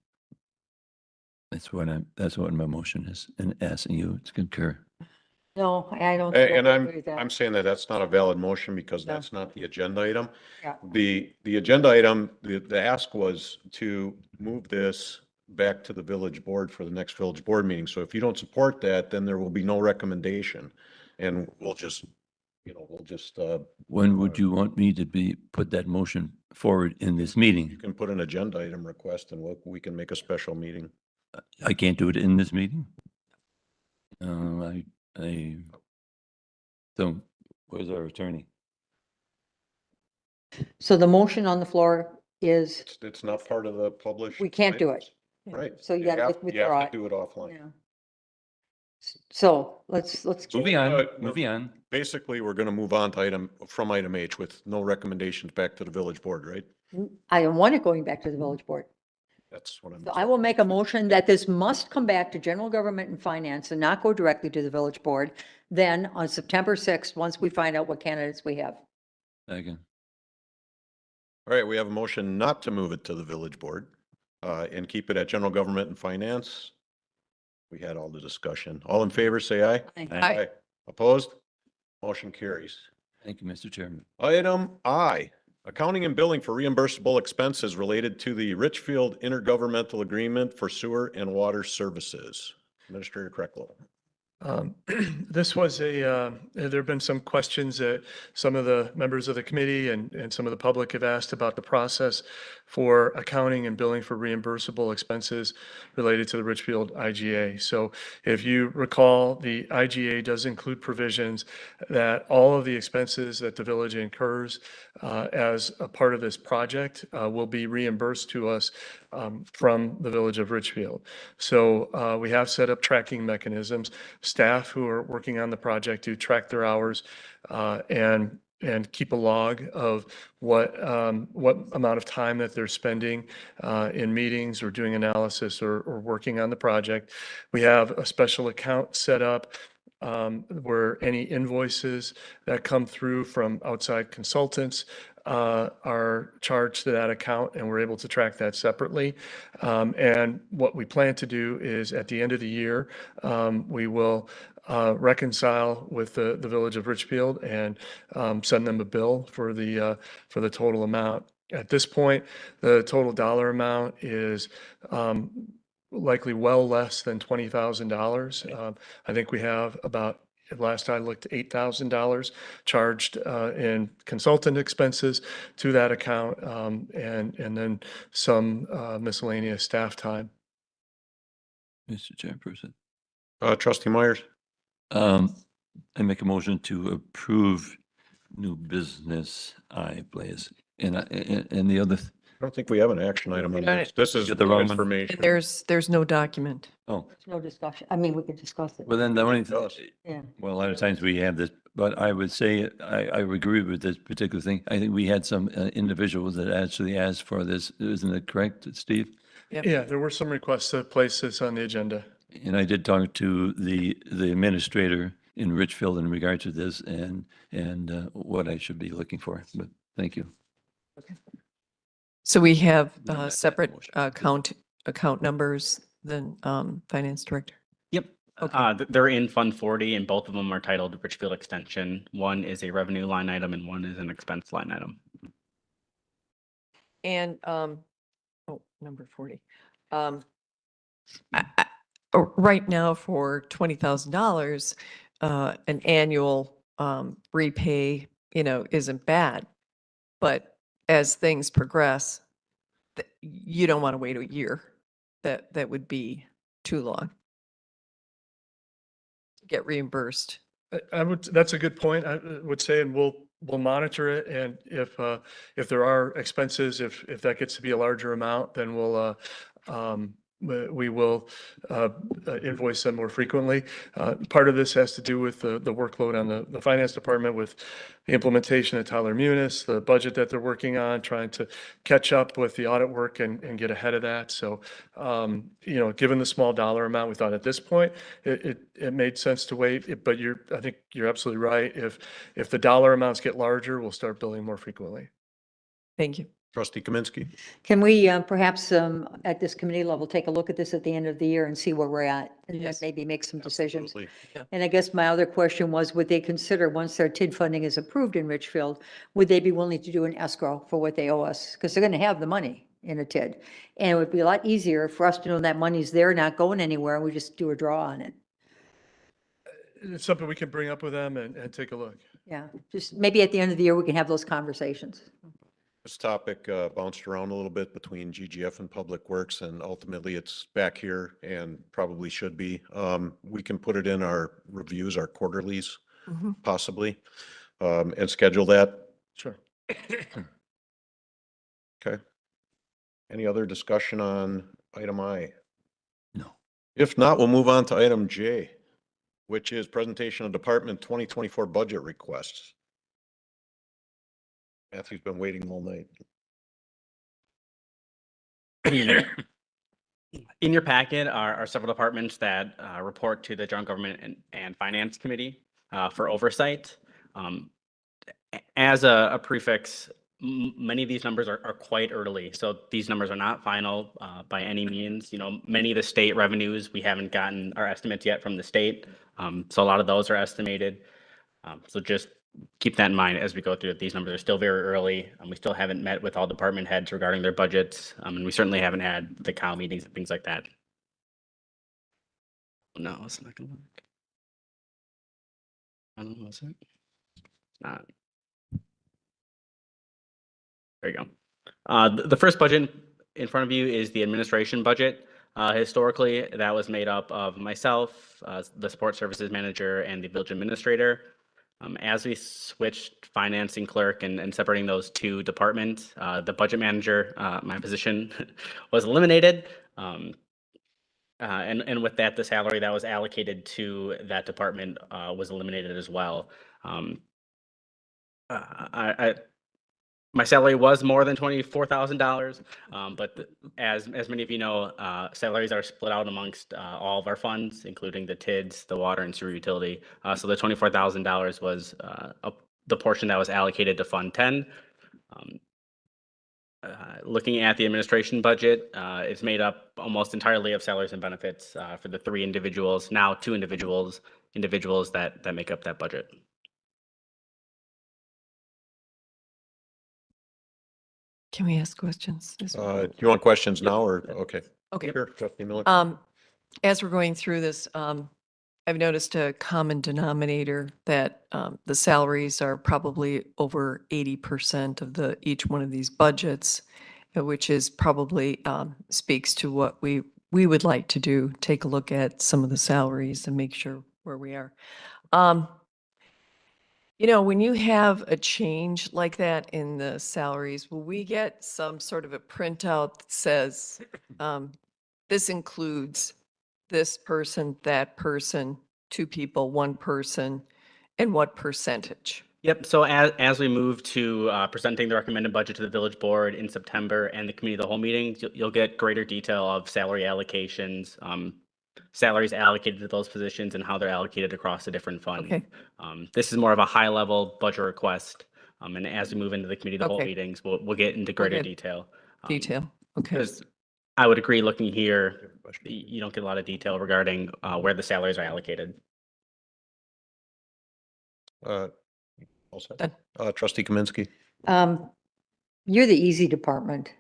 That's what my motion is, and asking you to concur. No, I don't. And agree with that. I'm saying that that's not a valid motion because No. that's not the agenda item. Yeah. The agenda item, the ask was to move this back to the village board for the next village board meeting. So if you don't support that, then there will be no recommendation. And we'll just, When would you want me to put that motion forward in this you meeting? can put an agenda item request and we can make a special meeting. I can't do it in this meeting? So, where's our attorney? So the motion on the floor is, It's not part of the published. we can't do it. Right. So you gotta have withdraw to it. do it offline. Yeah. So let's. Moving on, no. moving on. Basically, we're going to move on to item H with no recommendations back to the village board, right? I don't want it going back to the village board. That's what I'm. So I will make a motion that this must come back to general government and finance and not go directly to the village board. Then on September 6th, once we find out what candidates we have. Second. All right, we have a motion not to move it to the village board and keep it at general government and finance. We had all the discussion. All in favor, say aye. Aye. Opposed? Motion carries. Thank you, Mr. Chairman. Item I, accounting and billing for reimbursable expenses related to the Richfield Intergovernmental Agreement for Sewer and Water Services. Administrator Krecklo. This was there have been some questions that some of the members of the committee and some of the public have asked about the process for accounting and billing for reimbursable expenses related to the Richfield IGA. So if you recall, the IGA does include provisions that all of the expenses that the village incurs as a part of this project will be reimbursed to us from the village of Richfield. So we have set up tracking mechanisms. Staff who are working on the project to track their hours and keep a log of what amount of time that they're spending in meetings or doing analysis or working on the project. We have a special account set up where any invoices that come through from outside consultants are charged to that account, and we're able to track that separately. And what we plan to do is at the end of the year, we will reconcile with the village of Richfield and send them a bill for the total amount. At this point, the total dollar amount is likely well less than $20,000. I think we have about, last I looked, $8,000 charged in consultant expenses to that account, and then some miscellaneous staff time. Mr. Chairperson. Trustee Myers. I make a motion to approve new business, please. And the other, I don't think we have an action item on this. This is Get the wrong one. information. And there's no document. oh, There's no discussion. I mean, we could discuss it. well, then the only, Does. Yeah. well, a lot of times we have this, but I would say, I agree with this particular thing. I think we had some individuals that actually asked for this. Isn't it correct, Steve? Yep. Yeah, there were some requests to place this on the agenda. And I did talk to the administrator in Richfield in regard to this and what I should be looking for, but thank you. So we have Amend that separate motion. account numbers than Finance Director? Yep. Okay. They're in Fund 40 and both of them are titled Richfield Extension. One is a revenue line item and one is an expense line item. And, number 40. Right now for $20,000, an annual repay, isn't bad. But as things progress, you don't want to wait a year. That would be too long. Get reimbursed. I would, that's a good point. I would say, and we'll monitor it. And if there are expenses, if that gets to be a larger amount, then we will invoice them more frequently. Part of this has to do with the workload on the finance department with the implementation of Tyler Munis, the budget that they're working on, trying to catch up with the audit work and get ahead of that. So, given the small dollar amount, we thought at this point, it made sense to wait. But I think you're absolutely right. If the dollar amounts get larger, we'll start billing more frequently. Thank you. Trustee Kaminsky. Can we perhaps at this committee level, take a look at this at the end of the year and see where we're at? And then Yes. maybe make some decisions? Absolutely. And I guess my other question was, would they consider, once their TID funding is approved in Richfield, would they be willing to do an escrow for what they owe us? Because they're going to have the money in a TID. And it would be a lot easier for us to know that money's there, not going anywhere, and we just do a draw on it. It's something we can bring up with them and take a look. Yeah, just maybe at the end of the year, we can have those conversations. This topic bounced around a little bit between GGF and Public Works, and ultimately it's back here and probably should be. We can put it in our reviews, our quarterlies, possibly, and schedule that. Sure. Okay. Any other discussion on item I? No. If not, we'll move on to item J, which is presentation of Department 2024 budget requests. Matthew's been waiting all night. In your packet are several departments that report to the General Government and Finance Committee for oversight. As a prefix, many of these numbers are quite early. So these numbers are not final by any means. Many of the state revenues, we haven't gotten our estimates yet from the state. So a lot of those are estimated. So just keep that in mind as we go through it. These numbers are still very early. We still haven't met with all department heads regarding their budgets. And we certainly haven't had the COW meetings and things like that. No, it's not going to work. I don't know, is it? It's not. There you go. The first budget in front of you is the administration budget. Historically, that was made up of myself, the support services manager, and the village administrator. As we switched financing clerk and separating those two departments, the budget manager, my position, was eliminated. And with that, the salary that was allocated to that department was eliminated as well. My salary was more than $24,000, but as many of you know, salaries are split out amongst all of our funds, including the TIDS, the water and sewer utility. So the $24,000 was the portion that was allocated to Fund 10. Looking at the administration budget, it's made up almost entirely of salaries and benefits for the three individuals, now two individuals that make up that budget. Can we ask questions? Do you want questions now or, okay. Okay. Sure, Trustee Miller. As we're going through this, I've noticed a common denominator that the salaries are probably over 80% of each one of these budgets, which is probably speaks to what we would like to do, take a look at some of the salaries and make sure where we are. When you have a change like that in the salaries, will we get some sort of a printout that says, this includes this person, that person, two people, one person, and what percentage? Yep. So as we move to presenting the recommended budget to the village board in September and the committee of the whole meetings, you'll get greater detail of salary allocations, salaries allocated to those positions and how they're allocated across the different funds. Okay. This is more of a high level budget request. And as we move into the committee of the whole Okay. meetings, we'll get into greater Okay. detail. Detail. Okay. Because I would agree, looking here, you don't get a lot of detail regarding where the salaries are allocated. All set. Done. Trustee Kaminsky. You're the easy department.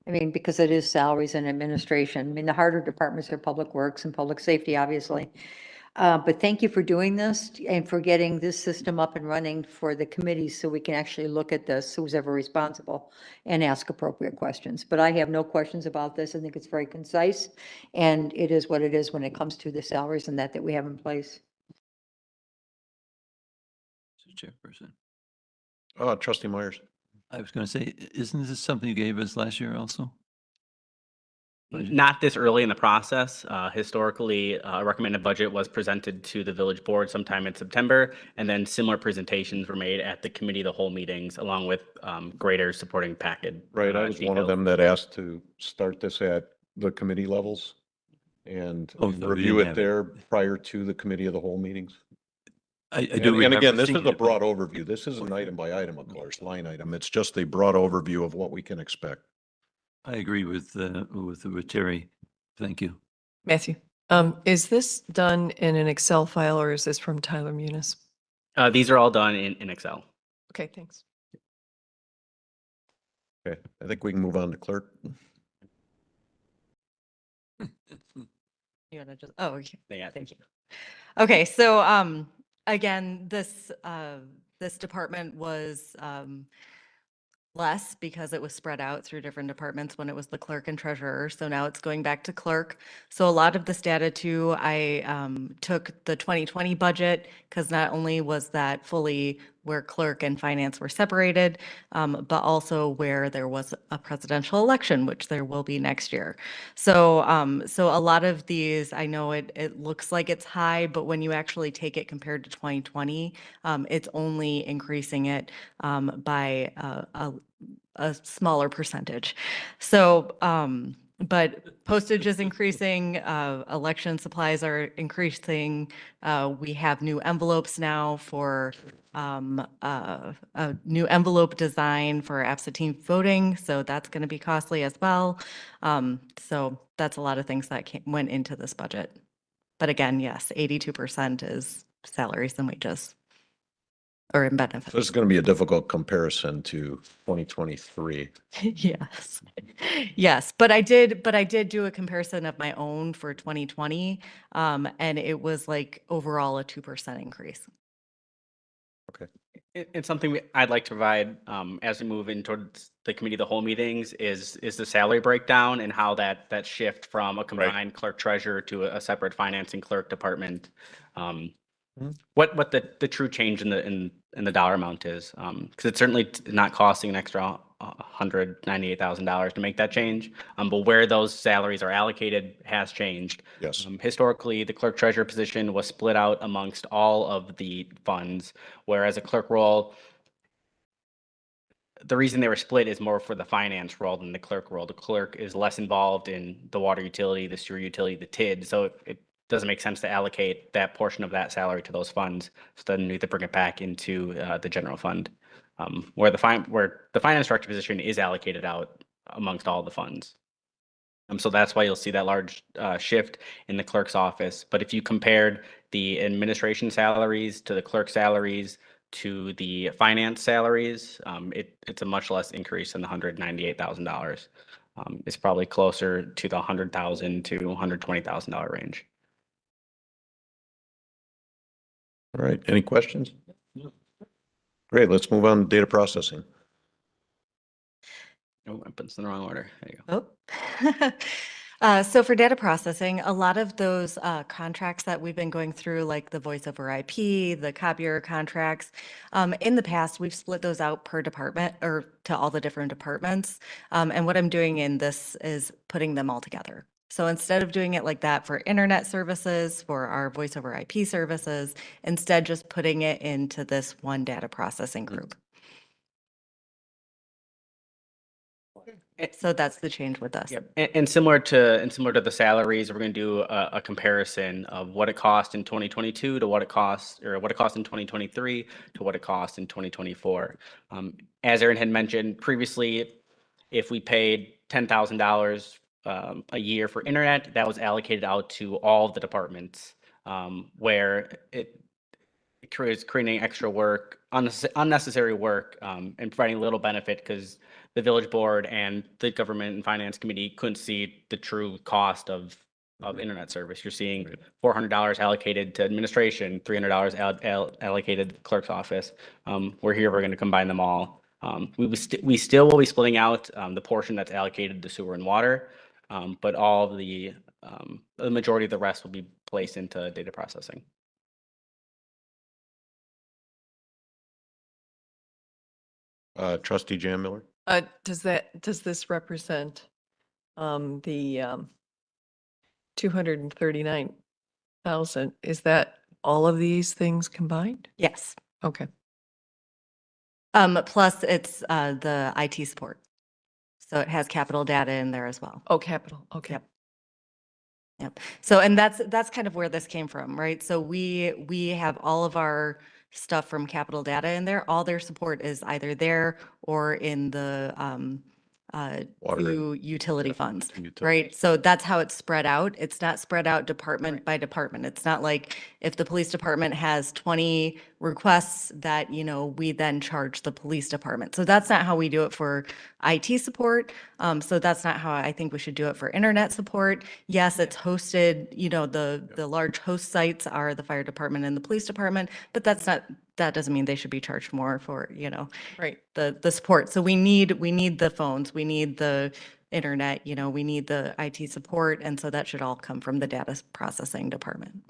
I mean, because it is salaries and administration. I mean, the harder departments are public works and public safety, obviously. But thank you for doing this and for getting this system up and running for the committees so we can actually look at this, who's ever responsible, and ask appropriate questions. But I have no questions about this. I think it's very concise, and it is what it is when it comes to the salaries and that we have in place. Mr. Chairperson. Trustee Myers. I was going to say, isn't this something you gave us last year also? Not this early in the process. Historically, a recommended budget was presented to the village board sometime in September, and then similar presentations were made at the committee of the whole meetings, along with greater supporting packet. Right, I was one of them that asked to start this at the committee levels and Oh, so we review didn't it have there prior to the committee of the whole meetings. I do And remember again, this is seeing a it, but- broad overview. This isn't item by item, of course, line item. It's just a broad overview of what we can expect. I agree with Terry. Thank you. Matthew, is this done in an Excel file or is this from Tyler Munis? These are all done in Excel. Okay, thanks. Okay, I think we can move on to clerk. You wanna just, oh, okay. Yeah, Thank you. Okay, so again, this department was less because it was spread out through different departments when it was the clerk and treasurer. So now it's going back to clerk. So a lot of this data too, I took the 2020 budget because not only was that fully where clerk and finance were separated, but also where there was a presidential election, which there will be next year. So so a lot of these, I know it looks like it's high, but when you actually take it compared to 2020, it's only increasing it by a smaller percentage. So, but postage is increasing, election supplies are increasing. We have new envelopes now for a new envelope design for absentee voting. So that's going to be costly as well. So that's a lot of things that went into this budget. But again, yes, 82% is salaries and wages or in benefits. So this is going to be a difficult comparison to 2023. Yes. Yes, but I did do a comparison of my own for 2020, and it was like overall a 2% increase. It's something I'd like to provide as we move in towards the committee of the whole meetings is the salary breakdown and how that shift from a combined clerk treasurer to a separate finance and clerk department. What the true change in the dollar amount is, because it's certainly not costing an extra $198,000 to make that change. But where those salaries are allocated has changed. Yes. Historically, the clerk treasurer position was split out amongst all of the funds, whereas a clerk role, the reason they were split is more for the finance role than the clerk role. The clerk is less involved in the water utility, the sewer utility, the TID. So it doesn't make sense to allocate that portion of that salary to those funds. So then you need to bring it back into the general fund, where the finance director position is allocated out amongst all the funds. So that's why you'll see that large shift in the clerk's office. But if you compared the administration salaries to the clerk salaries to the finance salaries, it's a much less increase than the $198,000. It's probably closer to the $100,000 to $120,000 range. All right, any questions? Great, let's move on to data processing. Oh, I put this in the wrong order. There you go. Oh. So for data processing, a lot of those contracts that we've been going through, like the voice over IP, the copier contracts, in the past, we've split those out per department or to all the different departments. And what I'm doing in this is putting them all together. So instead of doing it like that for internet services, for our voice over IP services, instead just putting it into this one data processing group. So that's the change with us. Yep. And similar to the salaries, we're going to do a comparison of what it cost in 2022 to what it costs, or what it cost in 2023 to what it cost in 2024. As Aaron had mentioned previously, if we paid $10,000 a year for internet that was allocated out to all the departments, where it creating extra work, unnecessary work, and providing little benefit because the village board and the government and finance committee couldn't see the true cost of internet service. You're seeing $400 allocated to administration, $300 allocated to the clerk's office. We're going to combine them all. We still will be splitting out the portion that's allocated to sewer and water, but all of the majority of the rest will be placed into data processing. Trustee Jan Miller? Does this represent the 239,000? Is that all of these things combined? Yes. Okay. Plus it's the IT support. So it has capital data in there as well. Oh, capital. Okay. Yep. Yep. So, and that's kind of where this came from, right? So we have all of our stuff from capital data in there. All their support is either there or in the Water and- two utility funds, utility. right? So that's how it's spread out. It's not spread out department by department. It's not like if the police department has 20 requests that, we then charge the police department. So that's not how we do it for IT support. So that's not how I think we should do it for internet support. Yes, it's hosted, the large host sites are the fire department and the police department, but that doesn't mean they should be charged more for, Right. the support. So we need the phones, we need the internet, we need the IT support. And so that should all come from the data processing department.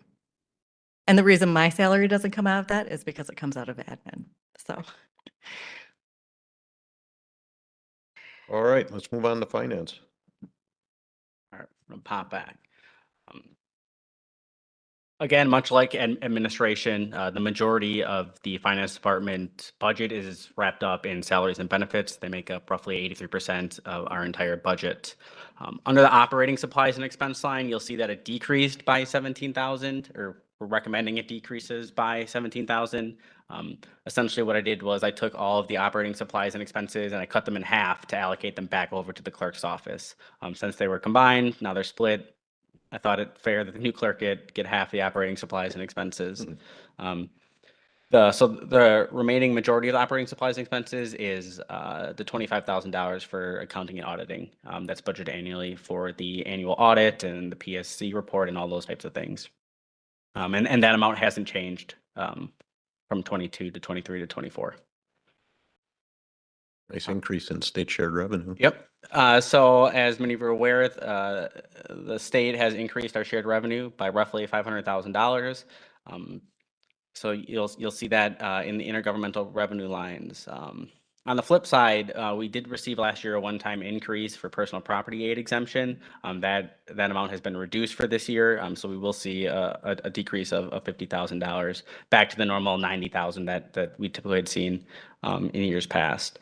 And the reason my salary doesn't come out of that is because it comes out of admin. So. All right, let's move on to finance. All right, I'm gonna pop back. Again, much like administration, the majority of the finance department budget is wrapped up in salaries and benefits. They make up roughly 83% of our entire budget. Under the operating supplies and expense line, you'll see that it decreased by 17,000, or we're recommending it decreases by 17,000. Essentially what I did was I took all of the operating supplies and expenses and I cut them in half to allocate them back over to the clerk's office. Since they were combined, now they're split. I thought it fair that the new clerk get half the operating supplies and expenses. So the remaining majority of the operating supplies and expenses is the $25,000 for accounting and auditing. That's budgeted annually for the annual audit and the PSC report and all those types of things. And that amount hasn't changed from 22 to 23 to 24. Nice increase in state shared revenue. Yep. So as many of you are aware, the state has increased our shared revenue by roughly $500,000. So you'll see that in the intergovernmental revenue lines. On the flip side, we did receive last year a one-time increase for personal property aid exemption. That amount has been reduced for this year. So we will see a decrease of $50,000 back to the normal $90,000 that we typically had seen in years past.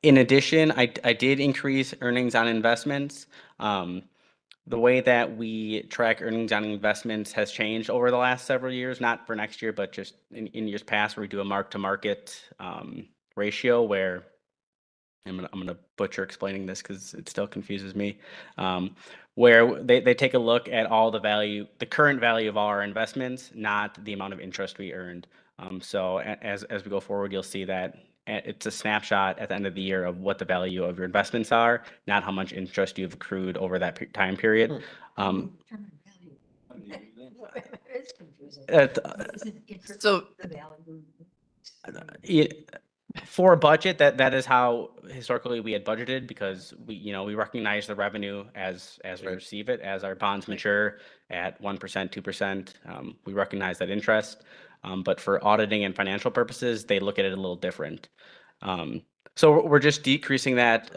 In addition, I did increase earnings on investments. The way that we track earnings on investments has changed over the last several years, not for next year, but just in years past, where we do a mark-to-market ratio where I'm gonna butcher explaining this because it still confuses me, where they take a look at all the current value of all our investments, not the amount of interest we earned. So as we go forward, you'll see that it's a snapshot at the end of the year of what the value of your investments are, not how much interest you've accrued over that time period. So For a budget, that is how historically we had budgeted, because we recognize the revenue as we receive it. As our bonds mature at 1%, 2%, we recognize that interest. But for auditing and financial purposes, they look at it a little different. So we're just decreasing that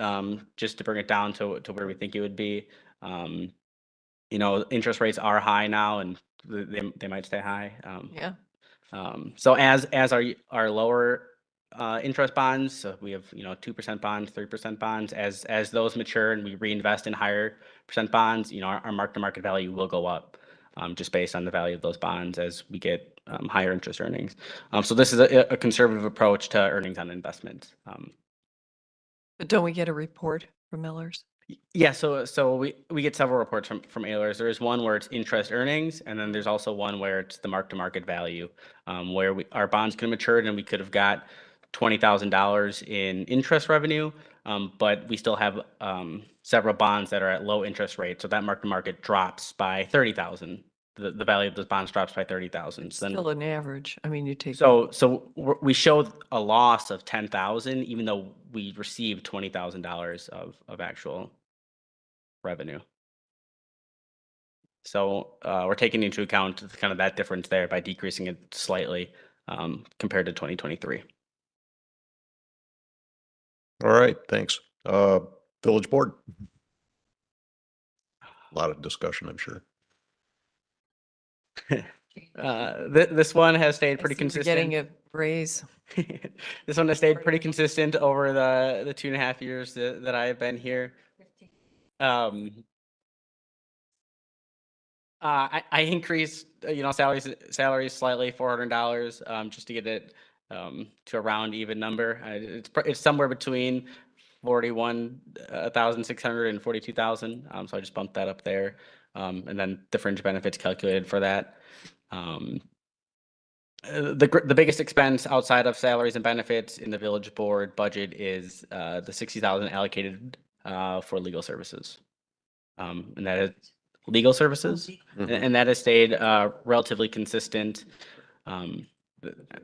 just to bring it down to where we think it would be. Interest rates are high now, and they might stay high. yeah. So as our lower interest bonds, so we have 2% bonds, 3% bonds, as those mature and we reinvest in higher percent bonds, our mark-to-market value will go up just based on the value of those bonds as we get higher interest earnings. So this is a conservative approach to earnings on investments. But don't we get a report from Miller's? Yeah, so we get several reports from Ehlers. There is one where it's interest earnings, and then there's also one where it's the mark-to-market value, where our bonds could have matured and we could have got $20,000 in interest revenue, but we still have several bonds that are at low interest rates, so that mark-to-market drops by 30,000. The value of those bonds drops by 30,000. So then, Still an average. I mean, you take. we showed a loss of 10,000, even though we received $20,000 of actual revenue. So we're taking into account kind of that difference there by decreasing it slightly compared to 2023. All right, thanks. Village Board. A lot of discussion, I'm sure. This one has stayed pretty I see we're Getting consistent. a raise. This one has stayed pretty consistent over the 2.5 years that I've been here. I increased, salaries slightly, $400, just to get it to a round even number. It's somewhere between 41,600 and 42,000. So I just bumped that up there, and then the fringe benefits calculated for that. The biggest expense outside of salaries and benefits in the village board budget is the 60,000 allocated for legal services, and that is legal services, and that has stayed relatively consistent.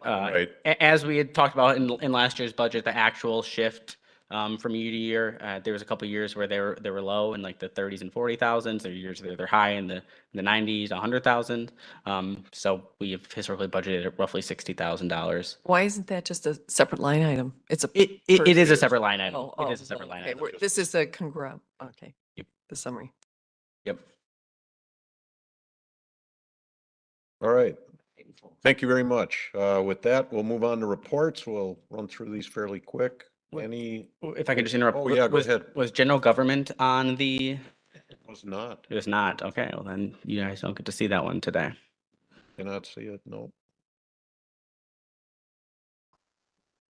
Right. As we had talked about in last year's budget, the actual shift from year to year, there was a couple of years where they were low in like the 30s and 40,000s. There are years where they're high in the 90s, 100,000. So we have historically budgeted at roughly $60,000. Why isn't that just a separate line item? It's a. It is a separate line item. Oh, It is a separate line okay. item. This is a okay. Yep. The summary. Yep. All right. Thank you very much. With that, we'll move on to reports. We'll run through these fairly quick. Any? If I could just interrupt. Oh, yeah, go ahead. Was general government on the? It was not. It was not. Okay, well then you guys don't get to see that one today. Cannot see it, no.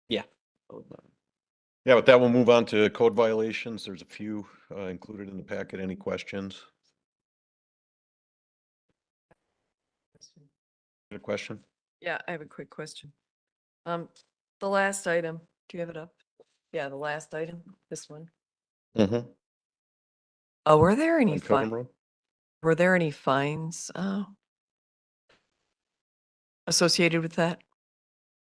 Yeah. Yeah, with that, we'll move on to code violations. There's a few included in the packet. Any questions? A question? Yeah, I have a quick question. The last item, do you have it up? Yeah, the last item, this one. Mm-hmm. Were there any Pelham Road? were there any fines associated with that?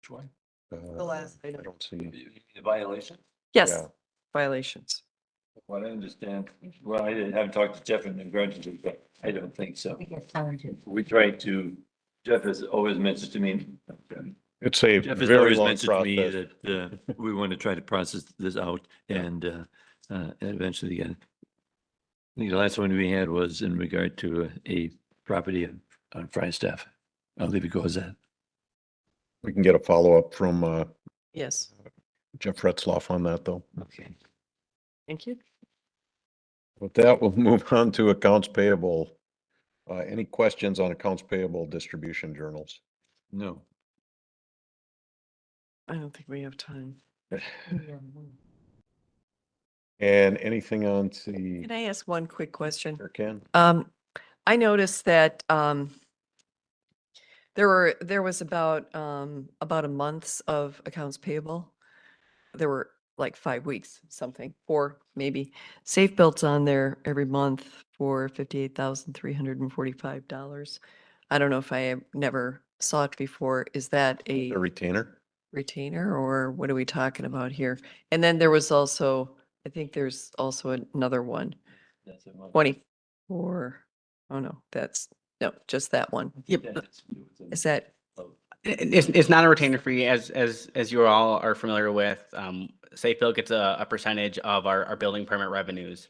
Which one? The last I item. don't see. The violation? Yes, Yeah. violations. What I understand, well, I haven't talked to Jeff in regards to, but I don't think so. We tried to, Jeff has always mentioned to me. It's a Jeff has very always long mentioned to me process. that we want to try to process this out Yeah. and eventually get it. I think the last one we had was in regard to a property on Fry Staff. I'll leave it go as that. We can get a follow-up from Yes, Jeff Retzloff on that, though. Okay. thank you. With that, we'll move on to accounts payable. Any questions on accounts payable distribution journals? No. I don't think we have time. And anything on the, Can I ask one quick question? Sure can. I noticed that there was about a month's of accounts payable. There were like 5 weeks, something, or maybe Safe Built's on there every month for $58,345. I don't know if I never saw it before. Is that a A retainer? retainer or what are we talking about here? And then there was also, I think there's also another one, 24. Oh no, no, just that one. Yep. Is that, It's not a retainer fee, as you all are familiar with. Safe Built gets a percentage of our building permit revenues.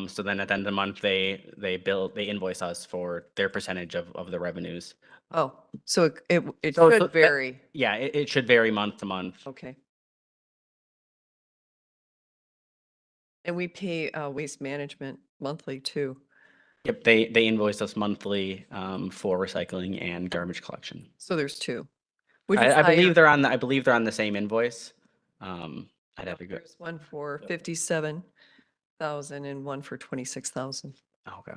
So then at the end of the month, they invoice us for their percentage of the revenues. oh, so it So should that- vary. Yeah, it should vary month to month. Okay. And we pay waste management monthly too. Yep, they invoice us monthly for recycling and garbage collection. So there's two. Which is I higher. believe they're on the same invoice. I'd have to go. There's one for 57 thousand and one for 26,000. Okay.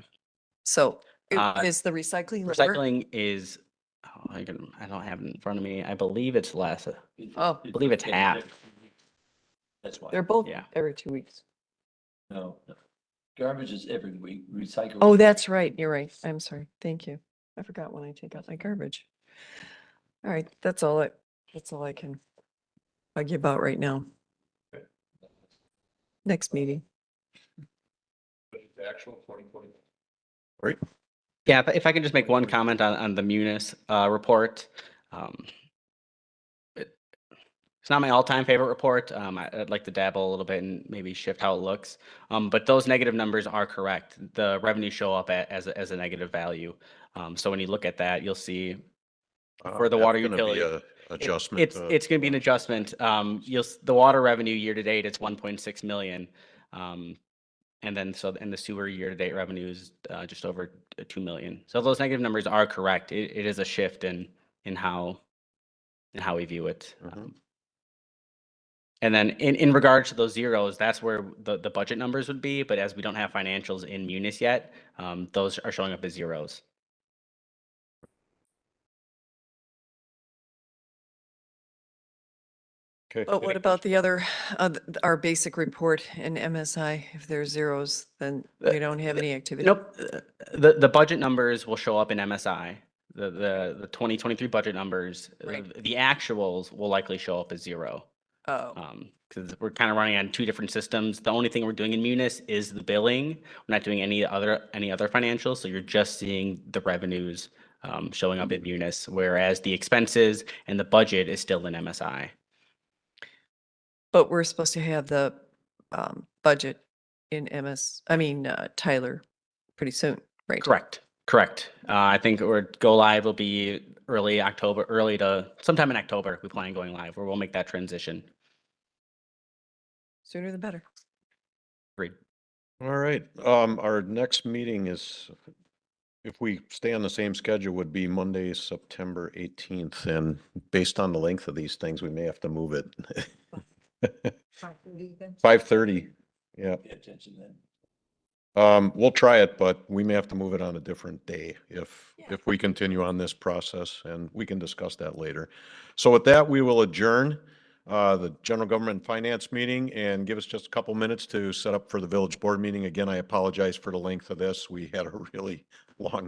So Uh, is the recycling lower? Recycling is, I don't have it in front of me. I believe it's less. Oh, I believe it's half. That's why. they're both Yeah. every 2 weeks. No, garbage is every week, recycle. Oh, that's right. You're right. I'm sorry. Thank you. I forgot when I take out my garbage. All right, that's all I can bug you about right now. Next meeting. Right? Yeah, if I can just make one comment on the Munis report. It's not my all-time favorite report. I'd like to dabble a little bit and maybe shift how it looks. But those negative numbers are correct. The revenues show up as a negative value. So when you look at that, you'll see for the That's water gonna be utility. a adjustment. It's going to be an adjustment. The water revenue year to date, it's 1.6 million. And then and the sewer year to date revenue is just over 2 million. So those negative numbers are correct. It is a shift in how we view it. Mhm. And then in regards to those zeros, that's where the budget numbers would be. But as we don't have financials in Munis yet, those are showing up as zeros. Okay. But what about the other, our basic report in MSI? If there's zeros, then we don't have any activity. Nope. The budget numbers will show up in MSI. The 2023 budget numbers, Right. the actuals will likely show up as zero. Oh, Because we're kind of running on two different systems. The only thing we're doing in Munis is the billing. We're not doing any other financials. So you're just seeing the revenues showing up in Munis, whereas the expenses and the budget is still in MSI. but we're supposed to have the budget in Tyler pretty soon, right? Correct. I think go live will be early October, sometime in October. We plan on going live, where we'll make that transition. Sooner the better. Agreed. All right, our next meeting is, if we stay on the same schedule, would be Monday, September 18th. And based on the length of these things, we may have to move it. 5:30, yeah. Pay attention then. We'll try it, but we may have to move it on a different day if we continue on this process, and we can discuss that later. So with that, we will adjourn the General Government and Finance meeting and give us just a couple minutes to set up for the village board meeting. Again, I apologize for the length of this. We had a really long